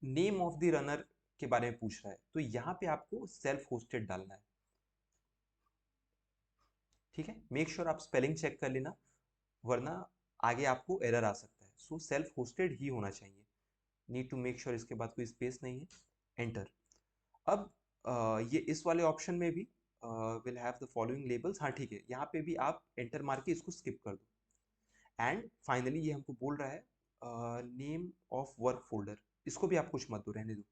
नेम ऑफ द रनर के बारे में पूछ रहा है, तो यहाँ पे आपको सेल्फ होस्टेड डालना है। ठीक है, मेक श्योर आप स्पेलिंग चेक कर लेना, वरना आगे आपको एरर आ सकता है। सो सेल्फ होस्टेड ही होना चाहिए। नीड टू मेक श्योर इसके बाद कोई स्पेस नहीं है। एंटर। अब ये इस वाले ऑप्शन में भी will have the following labels. हाँ ठीक है, यहाँ पे भी आप एंटर मार के इसको स्किप कर दो। एंड फाइनली ये हमको बोल रहा है नेम ऑफ वर्क फोल्डर, इसको भी आप कुछ मत दो, रहने दो।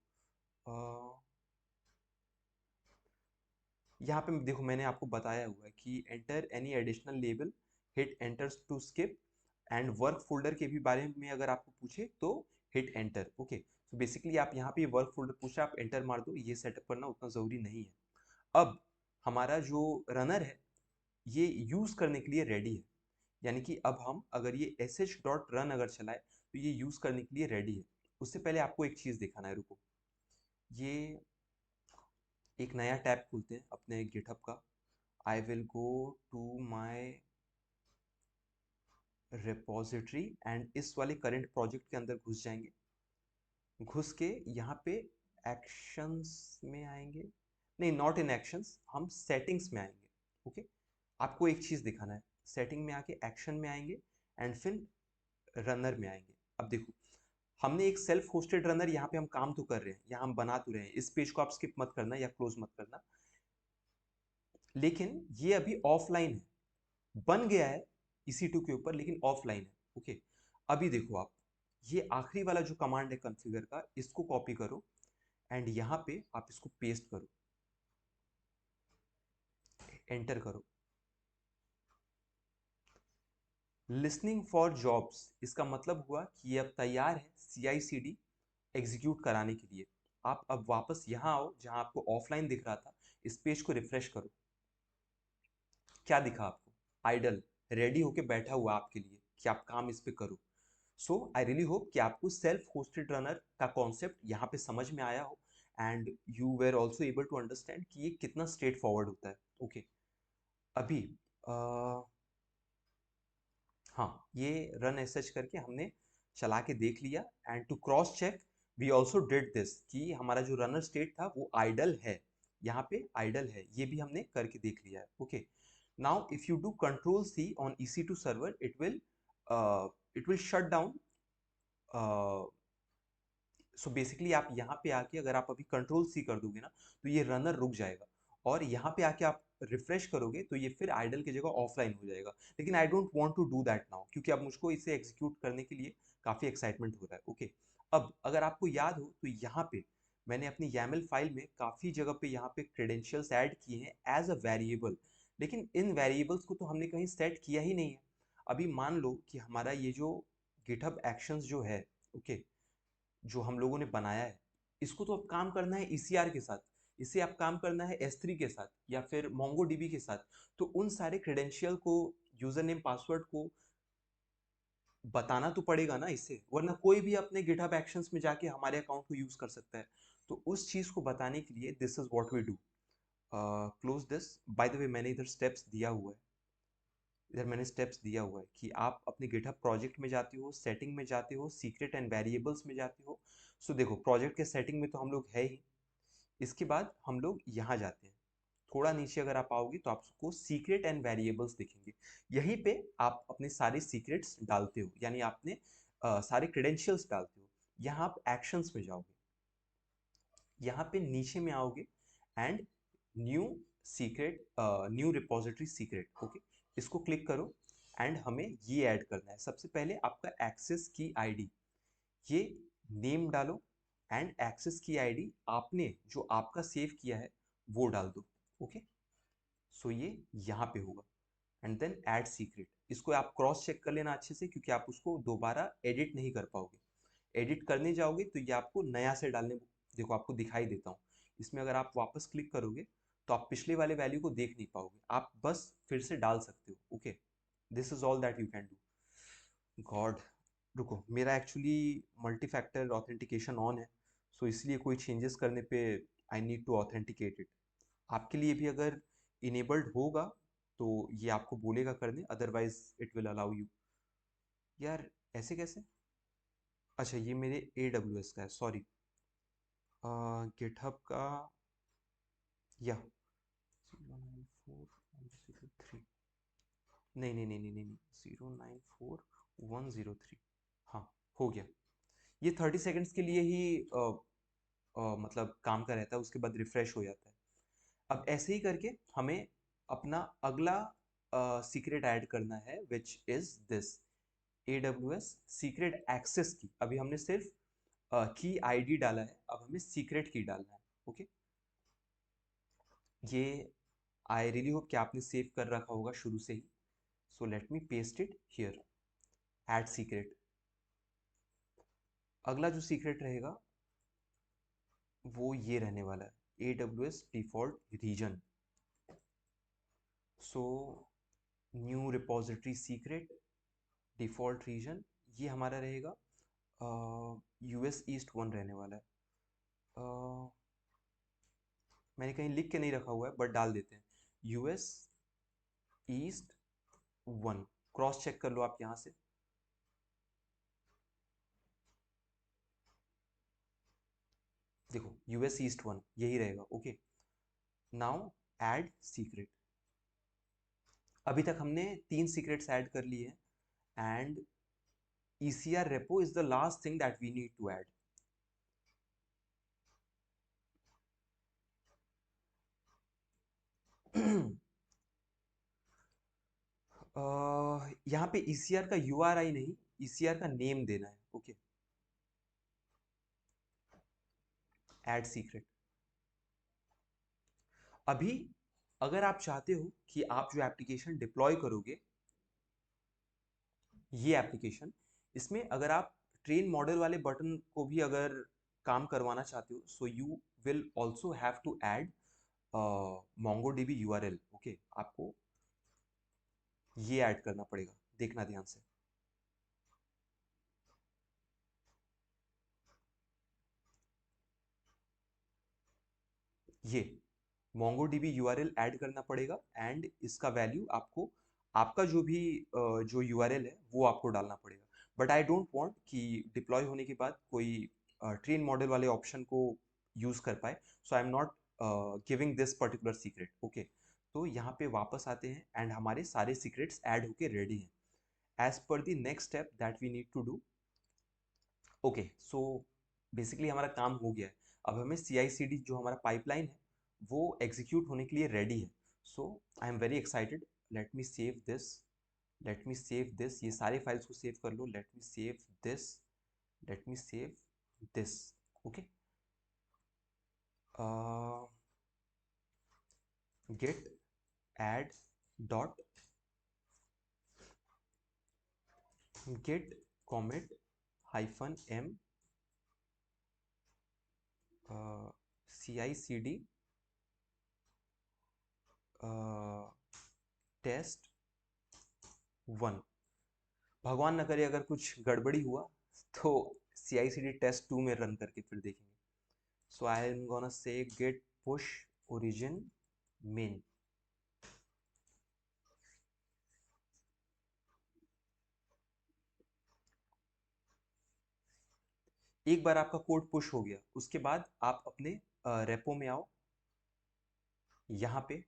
यहाँ पे देखो मैंने आपको बताया हुआ है कि enter any additional label, hit enter to skip, and work folder के भी बारे में अगर आपको पूछे तो हिट एंटर। ओके, तो बेसिकली आप यहाँ पे वर्क फोल्डर पूछा, आप एंटर मार दो, ये सेटअप करना उतना ज़रूरी नहीं है। अब हमारा जो रनर है ये यूज़ करने के लिए रेडी है, यानी कि अब हम अगर ये sh.run अगर चलाए तो ये यूज़ करने के लिए रेडी है। उससे पहले आपको एक चीज़ दिखाना है, रुको। ये एक नया टैब खोलते हैं अपने गिटहब का। I will go to my repository and इस वाले करंट प्रोजेक्ट के अंदर घुस जाएंगे। घुस के यहाँ पे एक्शंस में आएंगे, नहीं नॉट इन एक्शंस, हम सेटिंग्स में आएंगे। ओके, आपको एक चीज़ दिखाना है, सेटिंग में आके एक्शन में आएंगे एंड फिर रनर में आएंगे। अब देखो हमने एक सेल्फ होस्टेड रनर, यहाँ पे हम काम तो कर रहे हैं, यहाँ हम बना तो रहे हैं, इस पेज को आप स्किप मत करना या क्लोज मत करना, लेकिन ये अभी ऑफलाइन है, बन गया है EC2 के ऊपर लेकिन ऑफलाइन है। ओके, अभी देखो आप ये आखिरी वाला जो कमांड है कॉन्फ़िगर का, इसको कॉपी करो एंड यहाँ पे आप इसको पेस्ट करो, एंटर करो। लिसनिंग फॉर जॉब्स, इसका मतलब हुआ कि ये अब तैयार है CI/CD एग्जीक्यूट कराने के लिए। आप अब वापस यहाँ आओ जहाँ आपको ऑफलाइन दिख रहा था, इस पेज को रिफ्रेश करो। क्या दिखा आपको? आइडल, रेडी होके बैठा हुआ आपके लिए कि आप काम इस पे करो। सो आई रियली होप कि आपको सेल्फ होस्टेड रनर का कॉन्सेप्ट यहाँ पे समझ में आया हो, and you were also able to understand कि ये कितना स्ट्रेट फॉरवर्ड होता है। ओके, अभी हाँ, ये रन एस सच करके हमने चला के देख लिया, and to cross check we also did this कि हमारा जो रनर स्टेट था वो आइडल है, यहाँ पे आइडल है, ये भी हमने करके देख लिया है। Okay, now if you do control C on EC2 server it will shut down. So basically आप यहाँ पे आके अगर आप अभी कंट्रोल C कर दोगे ना तो ये रनर रुक जाएगा, और यहाँ पे आके आप रिफ्रेश करोगे तो ये फिर आइडल की जगह ऑफलाइन हो जाएगा। लेकिन I don't want to do that now, क्योंकि अब मुझको इसे एग्जीक्यूट करने के लिए काफ़ी एक्साइटमेंट हो रहा है। ओके, अब अगर आपको याद हो तो यहाँ पे मैंने अपनी YAML फाइल में काफ़ी जगह पे यहाँ पे क्रेडेंशियल्स ऐड किए हैं एज अ वेरिएबल, लेकिन इन वेरिएबल्स को तो हमने कहीं सेट किया ही नहीं है। अभी मान लो कि हमारा ये जो गिटहब एक्शंस जो है, ओके, जो हम लोगों ने बनाया है, इसको तो अब काम करना है ECR के साथ, इसे अब काम करना है S3 के साथ या फिर MongoDB के साथ। तो उन सारे क्रेडेंशियल को, यूजर नेम पासवर्ड को बताना तो पड़ेगा ना इसे, वरना कोई भी अपने गिटहब एक्शंस में जाके हमारे अकाउंट को यूज कर सकता है। तो उस चीज को बताने के लिए this is what we do. Close this. By the way मैंने इधर स्टेप्स दिया हुआ है, इधर मैंने स्टेप्स दिया हुआ है कि आप अपने गिटहब प्रोजेक्ट में जाते हो, सेटिंग में जाते हो, सीक्रेट एंड वेरिएबल्स में जाते हो। सो देखो प्रोजेक्ट के सेटिंग में तो हम लोग है ही, इसके बाद हम लोग यहाँ जाते हैं। थोड़ा नीचे अगर आप आओगे तो आपको सीक्रेट एंड वेरिएबल्स दिखेंगे। यहीं पे आप अपने सारे सीक्रेट्स डालते हो, यानी आपने सारे क्रेडेंशियल्स डालते हो। यहाँ आप एक्शंस में जाओगे, यहाँ पे नीचे में आओगे and new secret, new repository secret, okay, इसको क्लिक करो एंड हमें ये ऐड करना है। सबसे पहले आपका एक्सेस की आईडी, ये नेम डालो एंड एक्सेस की आईडी आपने जो आपका सेव किया है वो डाल दो, ओके। सो ये यहाँ पे होगा एंड देन ऐड सीक्रेट। इसको आप क्रॉस चेक कर लेना अच्छे से, क्योंकि आप उसको दोबारा एडिट नहीं कर पाओगे। एडिट करने जाओगे तो ये आपको नया से डालने, देखो आपको दिखाई देता हूँ इसमें, अगर आप वापस क्लिक करोगे तो आप पिछले वाले वैल्यू को देख नहीं पाओगे, आप बस फिर से डाल सकते हो, okay. This is all that you can do. God, रुको, मेरा actually multi factor authentication on है, सो इसलिए कोई चेंजेस करने पे I need to authenticate it. आपके लिए भी अगर इनेबल्ड होगा तो ये आपको बोलेगा करने, otherwise it will allow you. यार ऐसे कैसे? अच्छा ये मेरे AWS का है, सॉरी। गिटहब का, या 094 103, नहीं नहीं नहीं नहीं नहीं, 094 103, हाँ हो गया। ये 30 सेकेंड्स के लिए ही मतलब काम का रहता है, उसके बाद रिफ्रेश हो जाता है। अब ऐसे ही करके हमें अपना अगला सीक्रेट ऐड करना है, which is this AWS secret access key. अभी हमने सिर्फ की आईडी डाला है, अब हमें सीक्रेट की डालना है, ओके। ये आई रियली होप कि आपने सेव कर रखा होगा शुरू से ही। So let me paste it here, add secret. अगला जो सीक्रेट रहेगा वो ये रहने वाला है, AWS default region. So new repository secret default region, ये हमारा रहेगा US ईस्ट 1 रहने वाला है। मैंने कहीं लिख के नहीं रखा हुआ है बट डाल देते हैं, US ईस्ट 1। क्रॉस चेक कर लो आप यहाँ से। देखो US ईस्ट 1 यही रहेगा, ओके। Now add secret. अभी तक हमने 3 सीक्रेट्स ऐड कर लिए हैं and ECR repo is the last thing that we need to add. यहाँ पे ECR का URI नहीं, ECR का नेम देना है, ओके। Add secret. अभी अगर आप चाहते हो कि आप जो एप्लीकेशन डिप्लॉय करोगे, ये एप्लीकेशन, इसमें अगर आप ट्रेन मॉडल वाले बटन को भी अगर काम करवाना चाहते हो, so you will also have to add MongoDB URL, okay. आपको ये ऐड करना पड़ेगा, देखना ध्यान से। ये MongoDB URL ऐड करना पड़ेगा एंड इसका वैल्यू आपको, आपका जो भी जो URL है वो आपको डालना पड़ेगा। बट आई डोंट वांट कि डिप्लॉय होने के बाद कोई ट्रेन मॉडल वाले ऑप्शन को यूज कर पाए, so I am not giving this particular secret, okay. तो यहाँ पे वापस आते हैं एंड हमारे सारे सीक्रेट्स ऐड होके रेडी हैं as per the next step that we need to do, okay. So basically हमारा काम हो गया है। अब हमें CI/CD जो हमारा पाइपलाइन है वो एग्जीक्यूट होने के लिए रेडी है। So I am very excited. Let me save this, let me save this, ये सारे फाइल्स को सेव कर लो। Let me save this, let me save this, okay. Git add dot git commit -m CI/CD test 1, भगवान न करे अगर कुछ गड़बड़ी हुआ तो CI/CD टेस्ट 2 में रन करके फिर देखेंगे। So I am gonna say git push origin main. एक बार आपका कोड पुश हो गया, उसके बाद आप अपने रेपो में आओ, यहाँ पे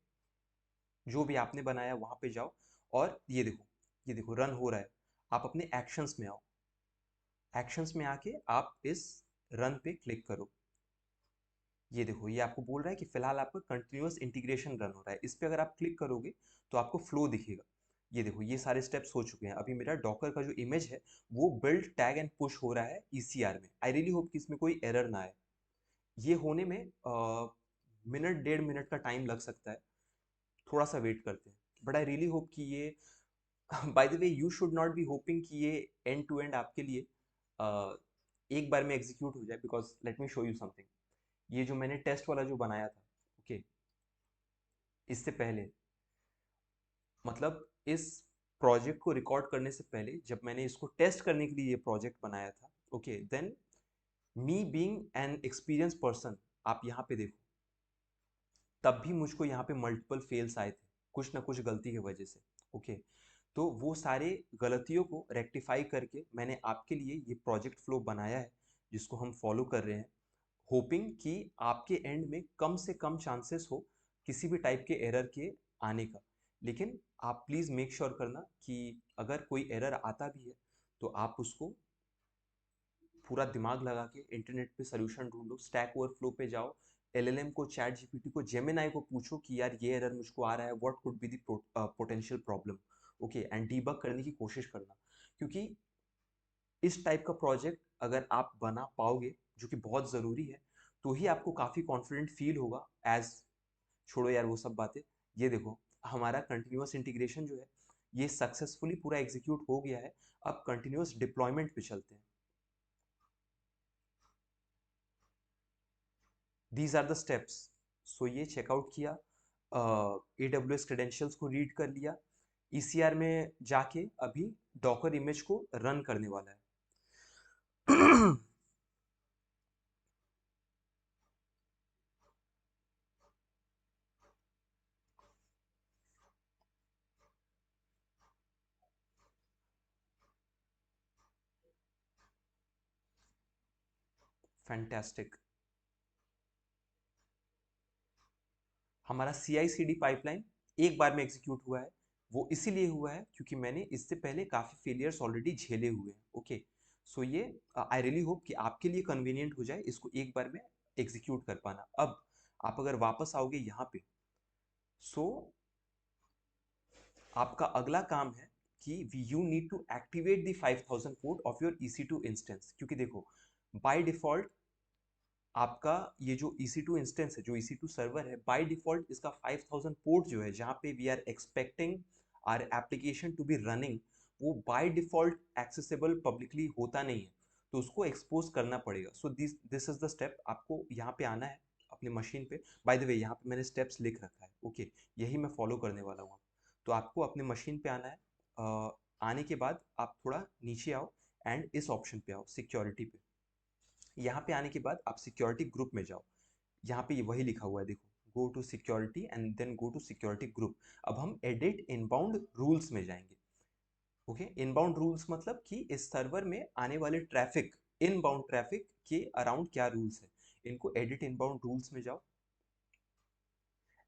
जो भी आपने बनाया वहां पे जाओ, और ये देखो रन हो रहा है। आप अपने एक्शंस में आओ, एक्शंस में आके आप इस रन पे क्लिक करो। ये देखो ये आपको बोल रहा है कि फिलहाल आपका कंटिन्यूअस इंटीग्रेशन रन हो रहा है। इस पे अगर आप क्लिक करोगे तो आपको फ्लो दिखेगा। ये देखो ये सारे स्टेप्स हो चुके हैं। अभी मेरा डॉकर का जो इमेज है वो बिल्ड टैग एंड पुश हो रहा है ECR में। आई रियली होप कि इसमें कोई एरर ना आए। ये होने में मिनट 1.5 मिनट का टाइम लग सकता है, थोड़ा सा वेट करते हैं। बट आई रियली होप कि ये bye the way you should not be hopping कि ये एंड टू एंड आपके लिए एक बार में एग्जीक्यूट हो जाए, because let me show you something. ये जो मैंने टेस्ट वाला जो बनाया था, ओके, इससे पहले, मतलब इस प्रोजेक्ट को रिकॉर्ड करने से पहले जब मैंने इसको टेस्ट करने के लिए ये प्रोजेक्ट बनाया था, okay, than me being an experience person, आप यहाँ पे देखो, तब भी मुझको यहाँ पे मल्टीपल फेल्स आए थे, कुछ ना कुछ गलती की वजह से। ओके, तो वो सारे गलतियों को रेक्टिफाई करके मैंने आपके लिए ये प्रोजेक्ट फ्लो बनाया है, जिसको हम फॉलो कर रहे हैं, होपिंग कि आपके एंड में कम से कम चांसेस हो किसी भी टाइप के एरर के आने का। लेकिन आप प्लीज़ मेक श्योर करना कि अगर कोई एरर आता भी है तो आप उसको पूरा दिमाग लगा के इंटरनेट पे सोल्यूशन ढूंढो, स्टैक ओवरफ्लो पे जाओ, LLM को, चैट जीपीटी को, जेमिनाई को पूछो कि यार ये एरर मुझको आ रहा है, what could be the potential problem. Okay, and debug करने की कोशिश करना, क्योंकि इस टाइप का प्रोजेक्ट अगर आप बना पाओगे, जो कि बहुत ज़रूरी है, तो ही आपको काफ़ी कॉन्फिडेंट फील होगा। एज, छोड़ो यार वो सब बातें। ये देखो हमारा कंटिन्यूअस इंटीग्रेशन जो है ये सक्सेसफुली पूरा एग्जीक्यूट हो गया है। अब कंटिन्यूअस डिप्लॉयमेंट पे चलते हैं। These are the steps. So ये चेकआउट किया, AWS क्रेडेंशियल्स को रीड कर लिया, ECR में जाके अभी डॉकर इमेज को रन करने वाला है। फैंटास्टिक। हमारा CI/CD पाइपलाइन एक बार में एग्जीक्यूट हुआ है। वो इसीलिए हुआ है क्योंकि मैंने इससे पहले काफ़ी फेलियर्स ऑलरेडी झेले हुए हैं। ओके, सो ये आई रियली होप कि आपके लिए कन्वीनियंट हो जाए इसको एक बार में एग्जीक्यूट कर पाना। अब आप अगर वापस आओगे यहाँ पे, सो आपका अगला काम है कि you need to activate the 5000 port of your EC2 instance. क्योंकि देखो बाय डिफॉल्ट आपका ये जो EC2 इंस्टेंस है, जो EC2 सर्वर है, बाय डिफॉल्ट इसका 5000 पोर्ट जो है, जहाँ पे we are expecting our application to be running, वो बाय डिफॉल्ट एक्सेसिबल पब्लिकली होता नहीं है, तो उसको एक्सपोज करना पड़ेगा। So this this is the step. आपको यहाँ पे आना है अपनी मशीन पे। बाय द वे यहाँ पे मैंने स्टेप्स लिख रखा है, ओके, यही मैं फॉलो करने वाला हूँ। तो आपको अपने मशीन पे आना है। आने के बाद आप थोड़ा नीचे आओ एंड इस ऑप्शन पे आओ, सिक्योरिटी पे। यहाँ पे आने के बाद आप सिक्योरिटी ग्रुप में जाओ। यहाँ पे ये वही लिखा हुआ है, देखो, go to security and then go to security group. अब हम एडिट इनबाउंड रूल्स में जाएंगे। ओके, इनबाउंड रूल्स मतलब कि इस सर्वर में आने वाले ट्रैफिक, इनबाउंड ट्रैफिक के अराउंड क्या रूल्स है, इनको एडिट इनबाउंड रूल्स में जाओ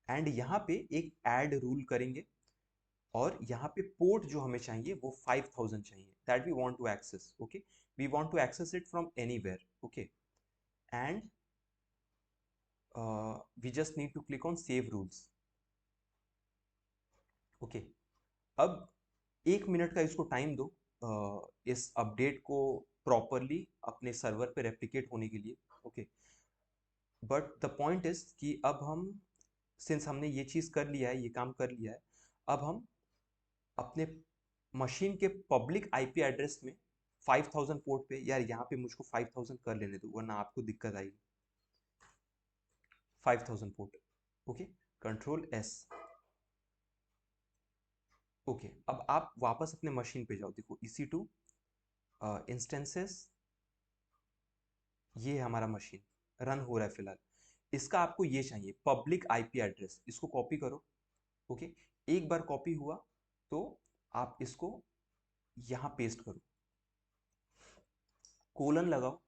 एंड यहाँ पे एक ऐड रूल करेंगे। और यहाँ पे पोर्ट जो हमें चाहिए वो 5000 चाहिए, that we want to access. Okay, we want to access it from anywhere. Okay, and we just need to click on save rules. Okay, अब 1 मिनट का इसको टाइम दो, इस अपडेट को प्रॉपरली अपने सर्वर पे रेप्लिकेट होने के लिए। Okay, but the point is कि अब हम, सिंस हमने ये चीज़ कर लिया है, ये काम कर लिया है, अब हम अपने मशीन के पब्लिक IP एड्रेस में 5000 पोर्ट पे, यार यहाँ पे मुझको 5000 कर लेने दो वरना आपको दिक्कत आएगी। 5000 port, okay, control S, okay, अब आप वापस अपने मशीन पे जाओ, देखो EC2 इंस्टेंसेस, ये है हमारा मशीन, रन हो रहा है फिलहाल। इसका आपको ये चाहिए पब्लिक आईपी एड्रेस, इसको कॉपी करो। ओके, एक बार कॉपी हुआ तो आप इसको यहाँ पेस्ट करो, कोलन लगाओ,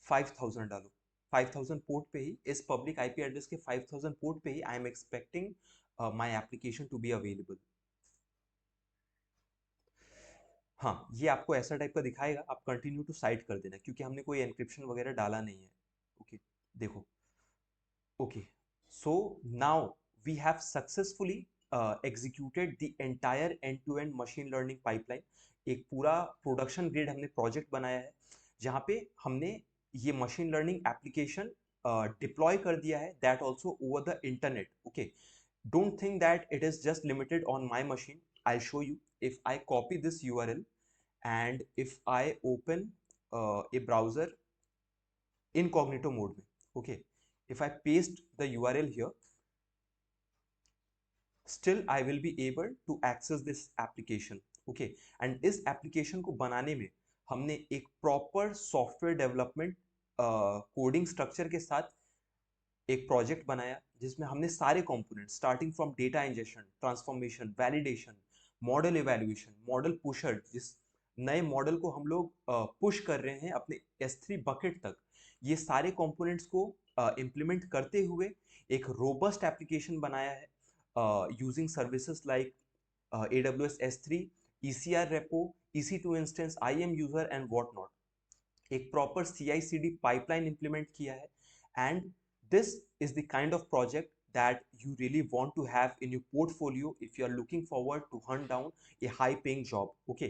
5000 डालो। 5000 पोर्ट पे ही, इस पब्लिक आईपी एड्रेस के 5000 पोर्ट पे ही I am expecting my application to be available. हाँ, ये आपको ऐसा टाइप का दिखाएगा, आप कंटिन्यू टू साइट कर देना क्योंकि हमने कोई एन्क्रिप्शन वगैरह डाला नहीं है। ओके, देखो। Okay, so now we have successfully executed the entire end-to-end machine learning pipeline। एक पूरा प्रोडक्शन ग्रेड हमने प्रोजेक्ट बनाया है जहाँ पे हमने ये मशीन लर्निंग एप्लीकेशन डिप्लॉय कर दिया है, that also over the internet. Okay, don't think that it is just limited on my machine। I'll show you। If I copy this URL and if I open a browser incognito mode में, okay, if I paste the URL here, still I will be able to access this application। okay, and इस application को बनाने में हमने एक proper software development coding structure के साथ एक प्रोजेक्ट बनाया जिसमें हमने सारे component starting from data injection, transformation, validation, model evaluation, model pusher, जिस नए मॉडल को हम लोग पुश कर रहे हैं अपने S3 बकेट तक, ये सारे कंपोनेंट्स को इम्प्लीमेंट करते हुए एक रोबस्ट एप्लीकेशन बनाया है using services like AWS S3, ECR repo, EC2 instance, IAM user and what not। एक प्रॉपर CI/CD पाइपलाइन इंप्लीमेंट किया है, and this is the kind of project that you really want to have in your portfolio if you are looking forward to hunt down a high paying job। okay,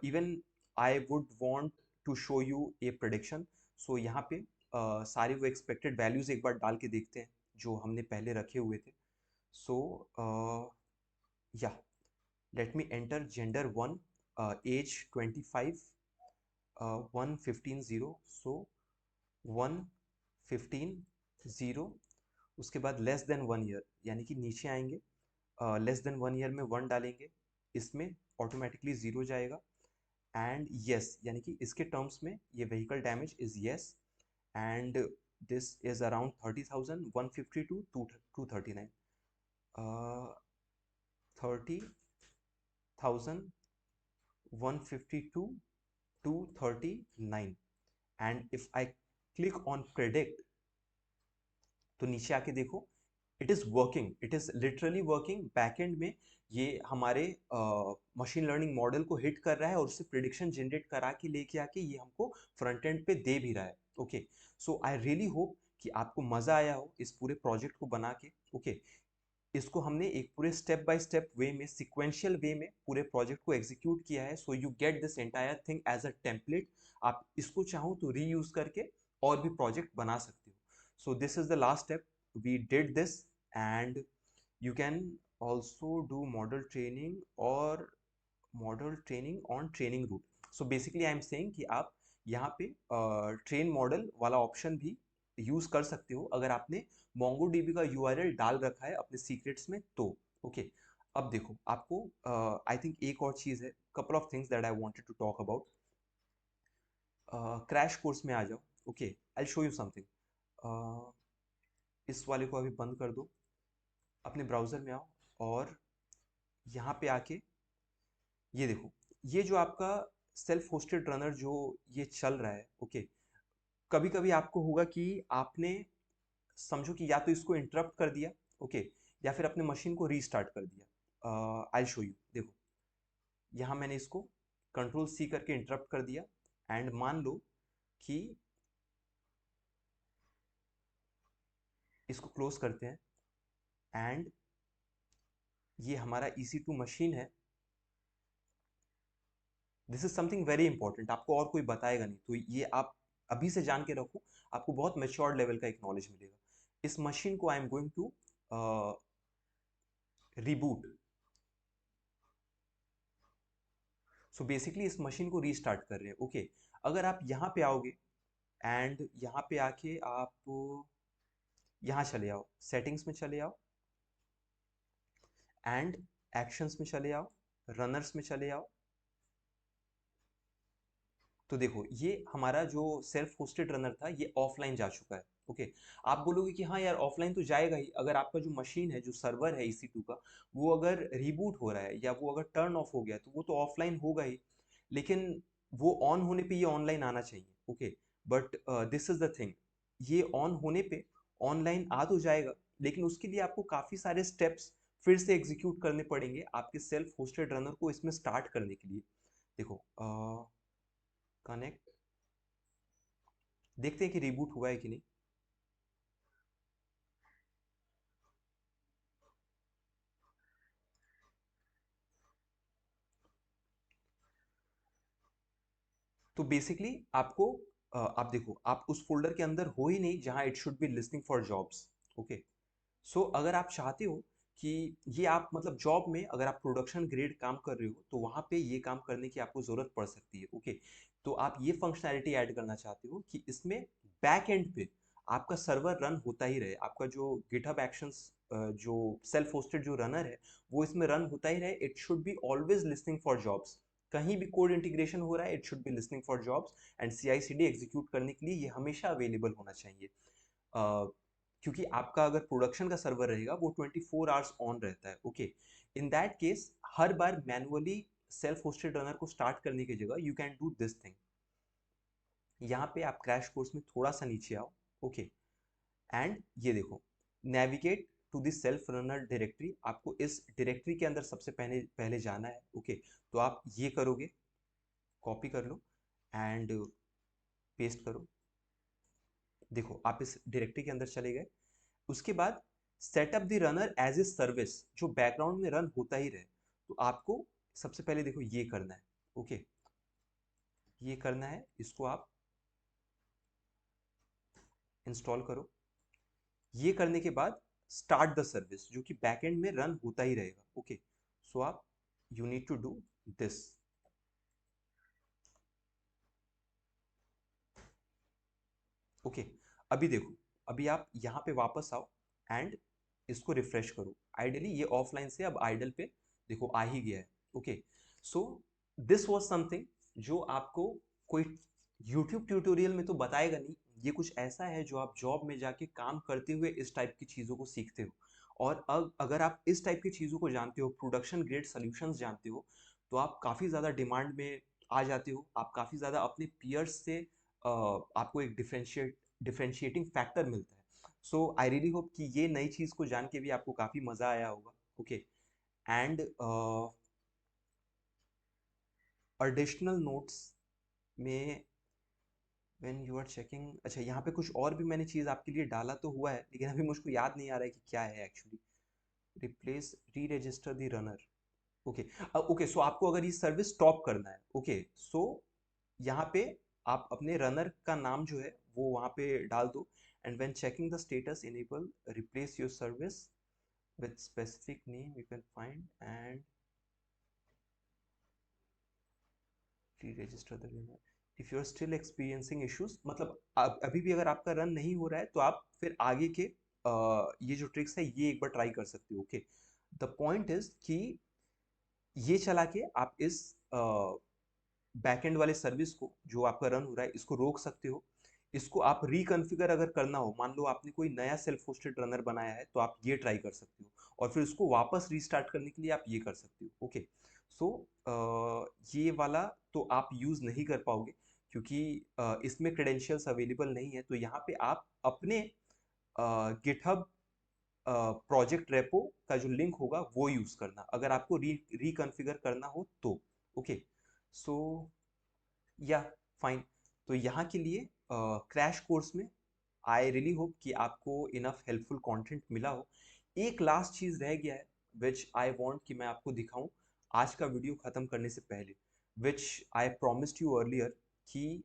even I would want to show you a prediction। so यहाँ पे सारे वो expected values एक बार डाल के देखते हैं जो हमने पहले रखे हुए थे। so yeah, let me enter gender 1, age 25, 115 0, so 115 0, उसके बाद लेस देन 1 ईयर यानी कि नीचे आएंगे, लेस देन 1 ईयर में 1 डालेंगे, इसमें ऑटोमेटिकली 0 जाएगा, एंड यस यानी कि इसके टर्म्स में ये vehicle damage is yes, and this is around 30,000, 152 239, 30,000 152 239, and if I click on predict तो नीचे आके देखो, it is working, it is literally working. Backend में ये हमारे मशीन लर्निंग मॉडल को हिट कर रहा है और उससे प्रिडिक्शन जनरेट करा के लेके आके ये हमको फ्रंट एंड पे दे भी रहा है। Okay, so I really hope कि आपको मजा आया हो इस पूरे प्रोजेक्ट को बना के। ओके, इसको हमने एक पूरे स्टेप बाय स्टेप वे में, सिक्वेंशियल वे में पूरे प्रोजेक्ट को एग्जीक्यूट किया है। So you get this entire thing as a template. आप इसको चाहो तो रीयूज करके और भी प्रोजेक्ट बना सकते हो। So this is the last step, we did this, and you can also do model training or model training on training route। so basically I am saying कि आप यहाँ पे ट्रेन मॉडल वाला ऑप्शन भी use कर सकते हो अगर आपने MongoDB का URL डाल रखा है अपने सीक्रेट्स में तो। ओके, अब देखो आपको आई थिंक एक और चीज है, couple of things that I wanted to talk about. Crash course में आ जाओ। Okay, I show you something. इस वाले को अभी बंद कर दो, अपने ब्राउजर में आओ और यहाँ पे आके ये देखो, ये जो आपका सेल्फ होस्टेड रनर जो ये चल रहा है। ओके, कभी कभी आपको होगा कि आपने समझो कि या तो इसको इंटरप्ट कर दिया, ओके, या फिर अपने मशीन को रीस्टार्ट कर दिया। आई शो यू, देखो यहाँ मैंने इसको कंट्रोल C करके इंटरप्ट कर दिया, एंड मान लो कि इसको क्लोज करते हैं, एंड ये हमारा EC2 मशीन है। This is something very important, आपको और कोई बताएगा नहीं, तो ये आप अभी से जान के रखो, आपको बहुत मेच्योर्ड लेवल का एक नॉलेज मिलेगा। इस मशीन को I am going to reboot. So basically इस मशीन को रीस्टार्ट कर रहे हैं। ओके, अगर आप यहाँ पे आओगे एंड यहाँ पे आके आप यहाँ चले आओ, सेटिंग्स में चले आओ, एंड एक्शंस में चले आओ, रनर्स में चले जाओ, तो देखो ये हमारा जो सेल्फ होस्टेड रनर था ये ऑफलाइन जा चुका है। ओके, आप बोलोगे कि हाँ यार ऑफलाइन तो जाएगा ही, अगर आपका जो मशीन है, जो सर्वर है EC2 का, वो अगर रिबूट हो रहा है या वो अगर टर्न ऑफ हो गया तो वो तो ऑफलाइन होगा ही, लेकिन वो ऑन होने पे ये ऑनलाइन आना चाहिए। Okay, but this is the thing, ये ऑन होने पे ऑनलाइन आ तो जाएगा, लेकिन उसके लिए आपको काफी सारे स्टेप्स फिर से एग्जीक्यूट करने पड़ेंगे आपके सेल्फ होस्टेड रनर को इसमें स्टार्ट करने के लिए। देखो कनेक्ट, देखते हैं कि रिबूट हुआ है कि नहीं। तो बेसिकली आपको आप देखो, आप उस फोल्डर के अंदर हो ही नहीं जहां it should be listing for jobs. Okay, so अगर आप चाहते हो कि ये आप मतलब जॉब में अगर आप प्रोडक्शन ग्रेड काम कर रहे हो तो वहां पे ये काम करने की आपको जरूरत पड़ सकती है। ओके, तो आप ये फंक्शनैलिटी ऐड करना चाहते हो कि इसमें बैक एंड पे आपका सर्वर रन होता ही रहे, आपका जो गिटहब एक्शंस जो सेल्फ होस्टेड जो रनर है वो इसमें रन होता ही रहे। It should be always listing for jobs, कहीं भी कोड इंटीग्रेशन हो रहा है it should be listing for jobs, and CI/CD execute करने के लिए ये हमेशा अवेलेबल होना चाहिए। क्योंकि आपका अगर प्रोडक्शन का सर्वर रहेगा वो 24 आवर्स ऑन रहता है। Okay, in that case her bar manually self hosted runner को स्टार्ट करने की जगह you can do this thing. यहाँ पे आप क्रैश कोर्स में थोड़ा सा नीचे आओ। ओके, एंड ये देखो, navigate to the self runner directory, आपको इस डायरेक्टरी के अंदर सबसे पहले पहले जाना है। ओके, तो आप ये करोगे, कॉपी कर लो एंड पेस्ट करो। देखो आप इस डायरेक्टरी के अंदर चले गए। उसके बाद set up the runner as a service, जो बैकग्राउंड में रन होता ही रहे, तो आपको सबसे पहले देखो ये करना है। ओके, ये करना है, इसको आप इंस्टॉल करो। ये करने के बाद स्टार्ट द सर्विस, जो कि बैकएंड में रन होता ही रहेगा। ओके, सो आप you need to do this. Okay, अभी देखो, अभी आप यहाँ पे वापस आओ एंड इसको रिफ्रेश करो। आइडियली ये ऑफलाइन से अब आइडल पे देखो आ ही गया है। Okay, so this was something जो आपको कोई यूट्यूब ट्यूटोरियल में तो बताएगा नहीं, ये कुछ ऐसा है जो आप जॉब में जाके काम करते हुए इस टाइप की चीज़ों को सीखते हो। और अब अगर आप इस टाइप की चीज़ों को जानते हो, प्रोडक्शन ग्रेड सॉल्यूशंस जानते हो, तो आप काफ़ी ज़्यादा डिमांड में आ जाते हो, आप काफ़ी ज़्यादा अपने पीयर्स से आपको एक डिफरेंशिएटिंग फैक्टर मिलता है। सो आई रियली होप कि ये नई चीज़ को जान के भी आपको काफ़ी मज़ा आया होगा। ओके, एंड एडिशनल नोट्स में व्हेन यू आर चेकिंग, अच्छा यहाँ पे कुछ और भी मैंने चीज़ आपके लिए डाला तो हुआ है, लेकिन अभी मुझको याद नहीं आ रहा है कि क्या है actually. Replace reregister the runner. Okay, okay, so आपको अगर ये सर्विस स्टॉप करना है, ओके, सो यहाँ पे आप अपने रनर का नाम जो है वो वहाँ पे डाल दो, and when checking the status enable replace your service with specific name you can find and reregister the runner if you are still experiencing issues, मतलब अभी भी अगर आपका रन नहीं हो रहा है तो आप फिर आगे के ये जो ट्रिक्स है ये एक बार ट्राई कर सकते हो। ओके, द पॉइंट इज कि ये चला के आप इस बैकएंड वाले सर्विस को जो आपका रन हो रहा है इसको रोक सकते हो। इसको आप रिकॉन्फ़िगर अगर करना हो, मान लो आपने कोई नया सेल्फ होस्टेड रनर बनाया है तो आप ये ट्राई कर सकते हो, और फिर उसको वापस रीस्टार्ट करने के लिए आप ये कर सकते हो। ओके, सो ये वाला तो आप यूज़ नहीं कर पाओगे क्योंकि इसमें क्रेडेंशियल्स अवेलेबल नहीं है, तो यहाँ पे आप अपने गिटहब प्रोजेक्ट रेपो का जो लिंक होगा वो यूज़ करना अगर आपको रिकॉन्फ़िगर करना हो तो। ओके, सो या फाइन, तो यहाँ के लिए क्रैश कोर्स में आई रियली होप कि आपको इनफ हेल्पफुल कंटेंट मिला हो। एक लास्ट चीज़ रह गया है विच आई वांट कि मैं आपको दिखाऊं आज का वीडियो ख़त्म करने से पहले, विच आई प्रॉमिस्ड यू अर्लियर, कि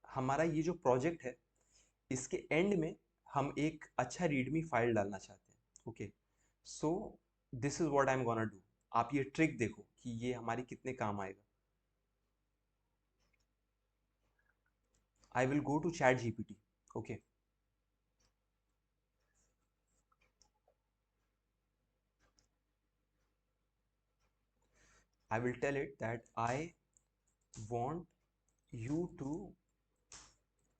हमारा ये जो प्रोजेक्ट है इसके एंड में हम एक अच्छा रीडमी फाइल डालना चाहते हैं। Okay, so this is what I am gonna do. आप ये ट्रिक देखो कि ये हमारी कितने काम आएगा। I will go to chat GPT। Okay, I will tell it that I want you to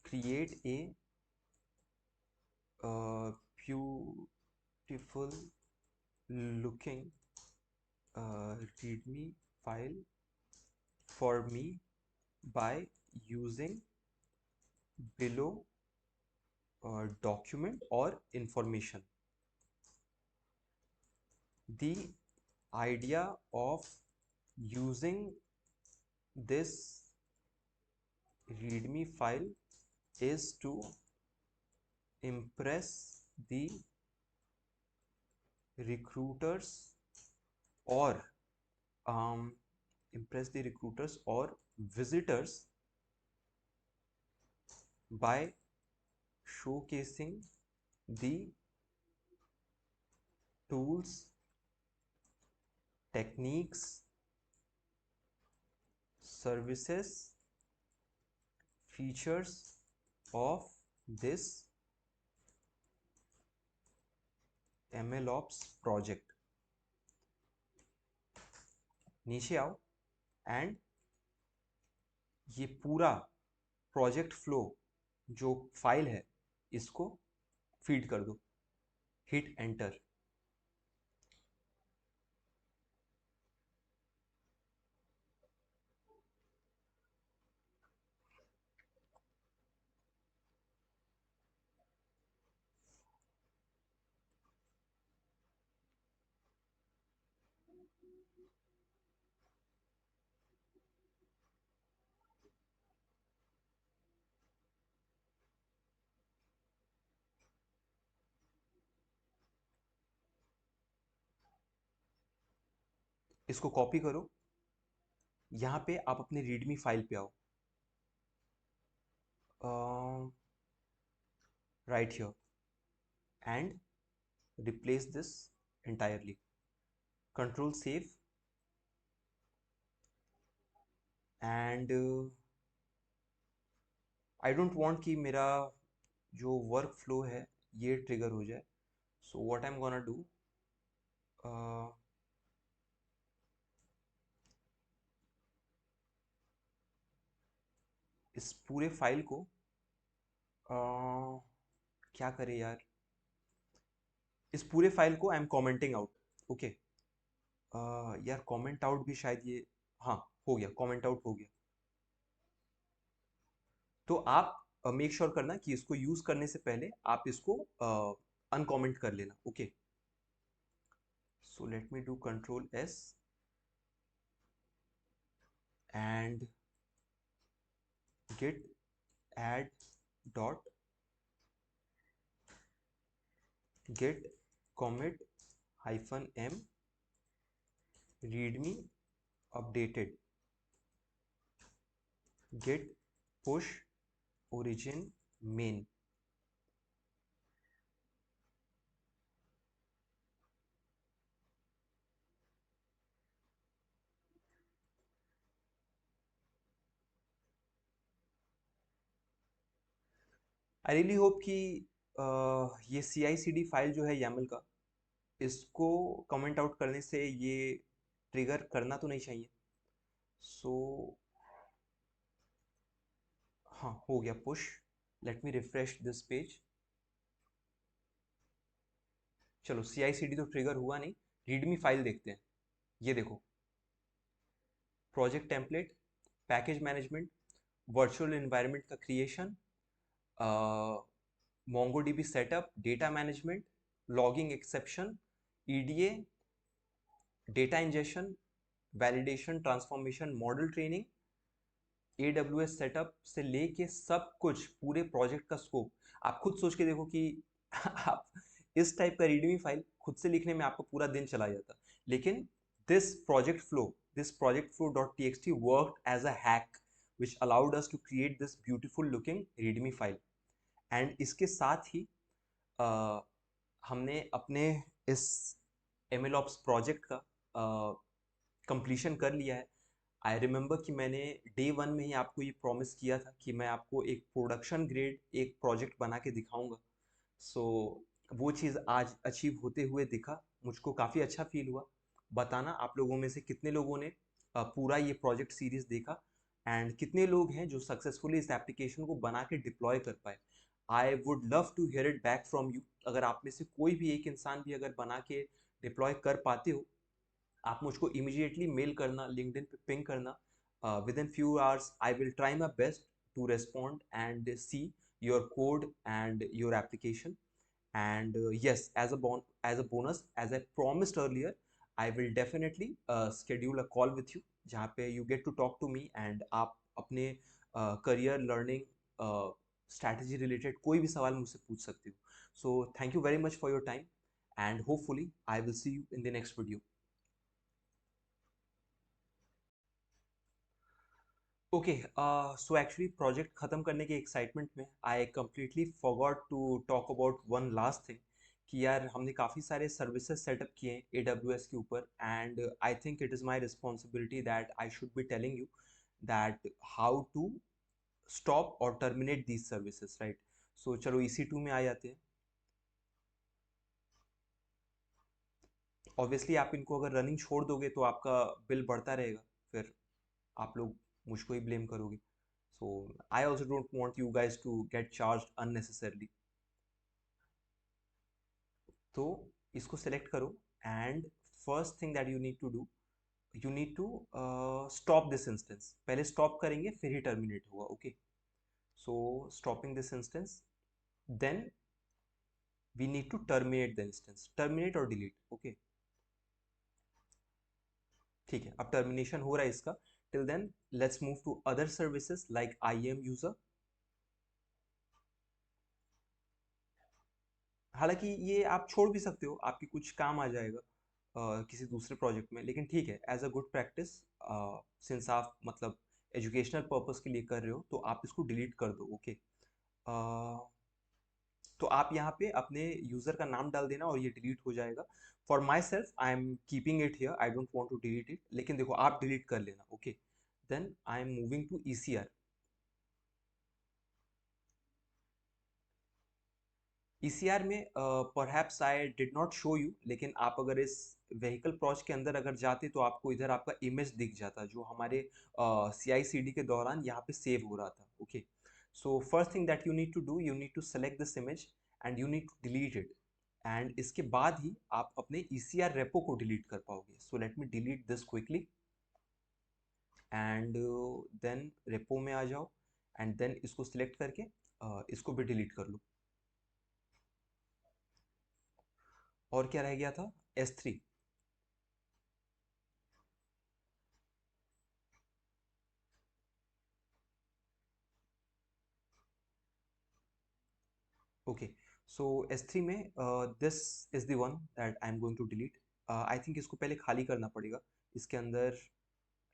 create a beautiful looking readme file for me by using below document or information. The idea of using this readme file is to impress the recruiters or um, visitors by showcasing the tools, techniques, services, features of this MLOps project. नीचे आओ and ये पूरा project flow जो file है इसको feed कर दो. Hit enter. इसको कॉपी करो. यहाँ पे आप अपने रीडमी फाइल पे आओ. Right here and replace this entirely. Control save and I don't want कि मेरा जो वर्क फ्लो है ये ट्रिगर हो जाए. So what I am gonna do, इस पूरे फाइल को क्या करें यार, इस पूरे फाइल को I M commenting out. Okay यार कमेंट आउट भी शायद ये, हाँ हो गया, कमेंट आउट हो गया. तो आप मेक श्योर करना कि इसको यूज करने से पहले आप इसको अनकमेंट कर लेना. Okay so let me do control S and git add dot git commit hyphen m readme updated git push origin main. I really hope कि ये CI/CD फाइल जो है YAML का, इसको कमेंट आउट करने से ये ट्रिगर करना तो नहीं चाहिए. सो हाँ हो गया push. Let me refresh this page. चलो CI/CD तो ट्रिगर हुआ नहीं, रीडमी फाइल देखते हैं. ये देखो, project template, package management, virtual environment का creation, MongoDB setup, data management, logging exception, EDA, data injection, validation, transformation, model training, AWS setup से लेके सब कुछ, पूरे प्रोजेक्ट का स्कोप. आप खुद सोच के देखो कि आप इस टाइप का रीडमी फाइल खुद से लिखने में आपका पूरा दिन चला जाता, लेकिन this project flow .txt worked as a hack which allowed us to create this beautiful looking readme file. And इसके साथ ही हमने अपने इस MLOps प्रोजेक्ट का कंप्लीशन कर लिया है. आई रिमेंबर कि मैंने डे 1 में ही आपको ये प्रॉमिस किया था कि मैं आपको एक प्रोडक्शन ग्रेड एक प्रोजेक्ट बना के दिखाऊंगा. सो वो चीज़ आज अचीव होते हुए दिखा, मुझको काफ़ी अच्छा फील हुआ. बताना आप लोगों में से कितने लोगों ने पूरा ये प्रोजेक्ट सीरीज देखा एंड कितने लोग हैं जो सक्सेसफुली इस एप्लीकेशन को बना के डिप्लॉय कर पाए। I would love to hear it back from you. अगर आप में से कोई भी एक इंसान भी अगर बना के डिप्लॉय कर पाते हो, आप मुझको इमीडिएटली मेल करना, लिंक्डइन पे पिंग करना। Within few hours I will try my best to respond and see your code and your application. And yes, as a bonus, as I promised earlier, I will definitely schedule a call with you जहाँ पे you get to talk to me and आप अपने career learning strategy related कोई भी सवाल मुझसे पूछ सकते हो। So thank you very much for your time and hopefully I will see you in the next video. Okay, so actually project ख़त्म करने के एक्साइटमेंट में I completely forgot to talk about one last thing कि यार हमने काफ़ी सारे services setup किए हैं AWS के ऊपर and I think it is my responsibility that I should be telling you that how to stop और terminate these services, right? So चलो EC2 में आ जाते हैं। ऑब्वियसली आप इनको अगर रनिंग छोड़ दोगे तो आपका बिल बढ़ता रहेगा, फिर आप लोग मुझको ही ब्लेम करोगे। So I also don't want you guys to get charged unnecessarily. तो इसको सेलेक्ट करो and first thing that you need to do, you need to stop this instance. पहले स्टॉप करेंगे फिर ही टर्मिनेट होगा, okay? So stopping this instance, then we need to terminate the instance, terminate और delete, okay? ठीक है, अब termination हो रहा है इसका। Till then let's move to other services like IAM user. हालांकि ये आप छोड़ भी सकते हो, आपकी कुछ काम आ जाएगा किसी दूसरे प्रोजेक्ट में, लेकिन ठीक है, as a good practice, since आप मतलब एजुकेशनल पर्पस के लिए कर रहे हो तो आप इसको डिलीट कर दो, ओके? तो आप यहाँ पे अपने यूज़र का नाम डाल देना और ये डिलीट हो जाएगा। फॉर माई सेल्फ I am keeping it here, I don't want to delete it, लेकिन देखो आप डिलीट कर लेना, okay? Then I am moving to ECR। ECR में perhaps I did not show you, लेकिन आप अगर इस व्हीकल प्रोज के अंदर अगर जाते तो आपको इधर आपका इमेज दिख जाता जो हमारे CI/CD के दौरान यहाँ पे सेव हो रहा था, okay? So first thing that you need to do, you need to select this image and you need to delete it and इसके बाद ही आप अपने ECR रेपो को डिलीट कर पाओगे। So let me delete this quickly and then repo में आ जाओ एंड देन इसको सिलेक्ट करके इसको भी डिलीट कर लो। और क्या रह गया था? S3। ओके, सो S3 में this is the one that I am going to delete. I think इसको पहले खाली करना पड़ेगा, इसके अंदर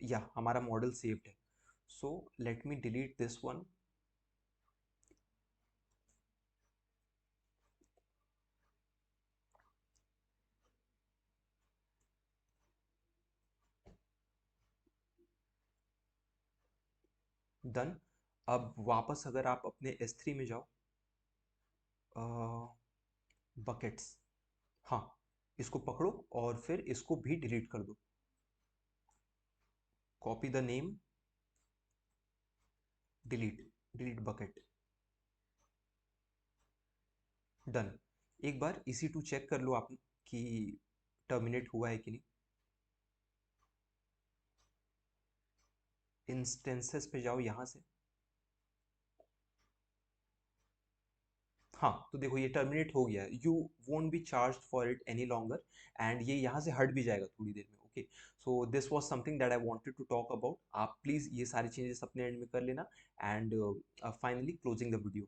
या हमारा मॉडल सेव्ड है। सो let me delete this one. Done. अब वापस अगर आप अपने S3 में जाओ, बकेट्स, हाँ, इसको पकड़ो और फिर इसको भी डिलीट कर दो। Copy the name, delete, delete bucket, done. एक बार EC2 चेक कर लो आप कि टर्मिनेट हुआ है कि नहीं। इंस्टेंसेस पे जाओ यहाँ से, हाँ, तो देखो ये टर्मिनेट हो गया है। You won't be charge for it any longer and ये यहाँ से हट भी जाएगा थोड़ी देर में, okay? So this was something that I wanted to talk about. आप प्लीज़ ये सारी चेंजेस अपने एंड में कर लेना and finally closing the video.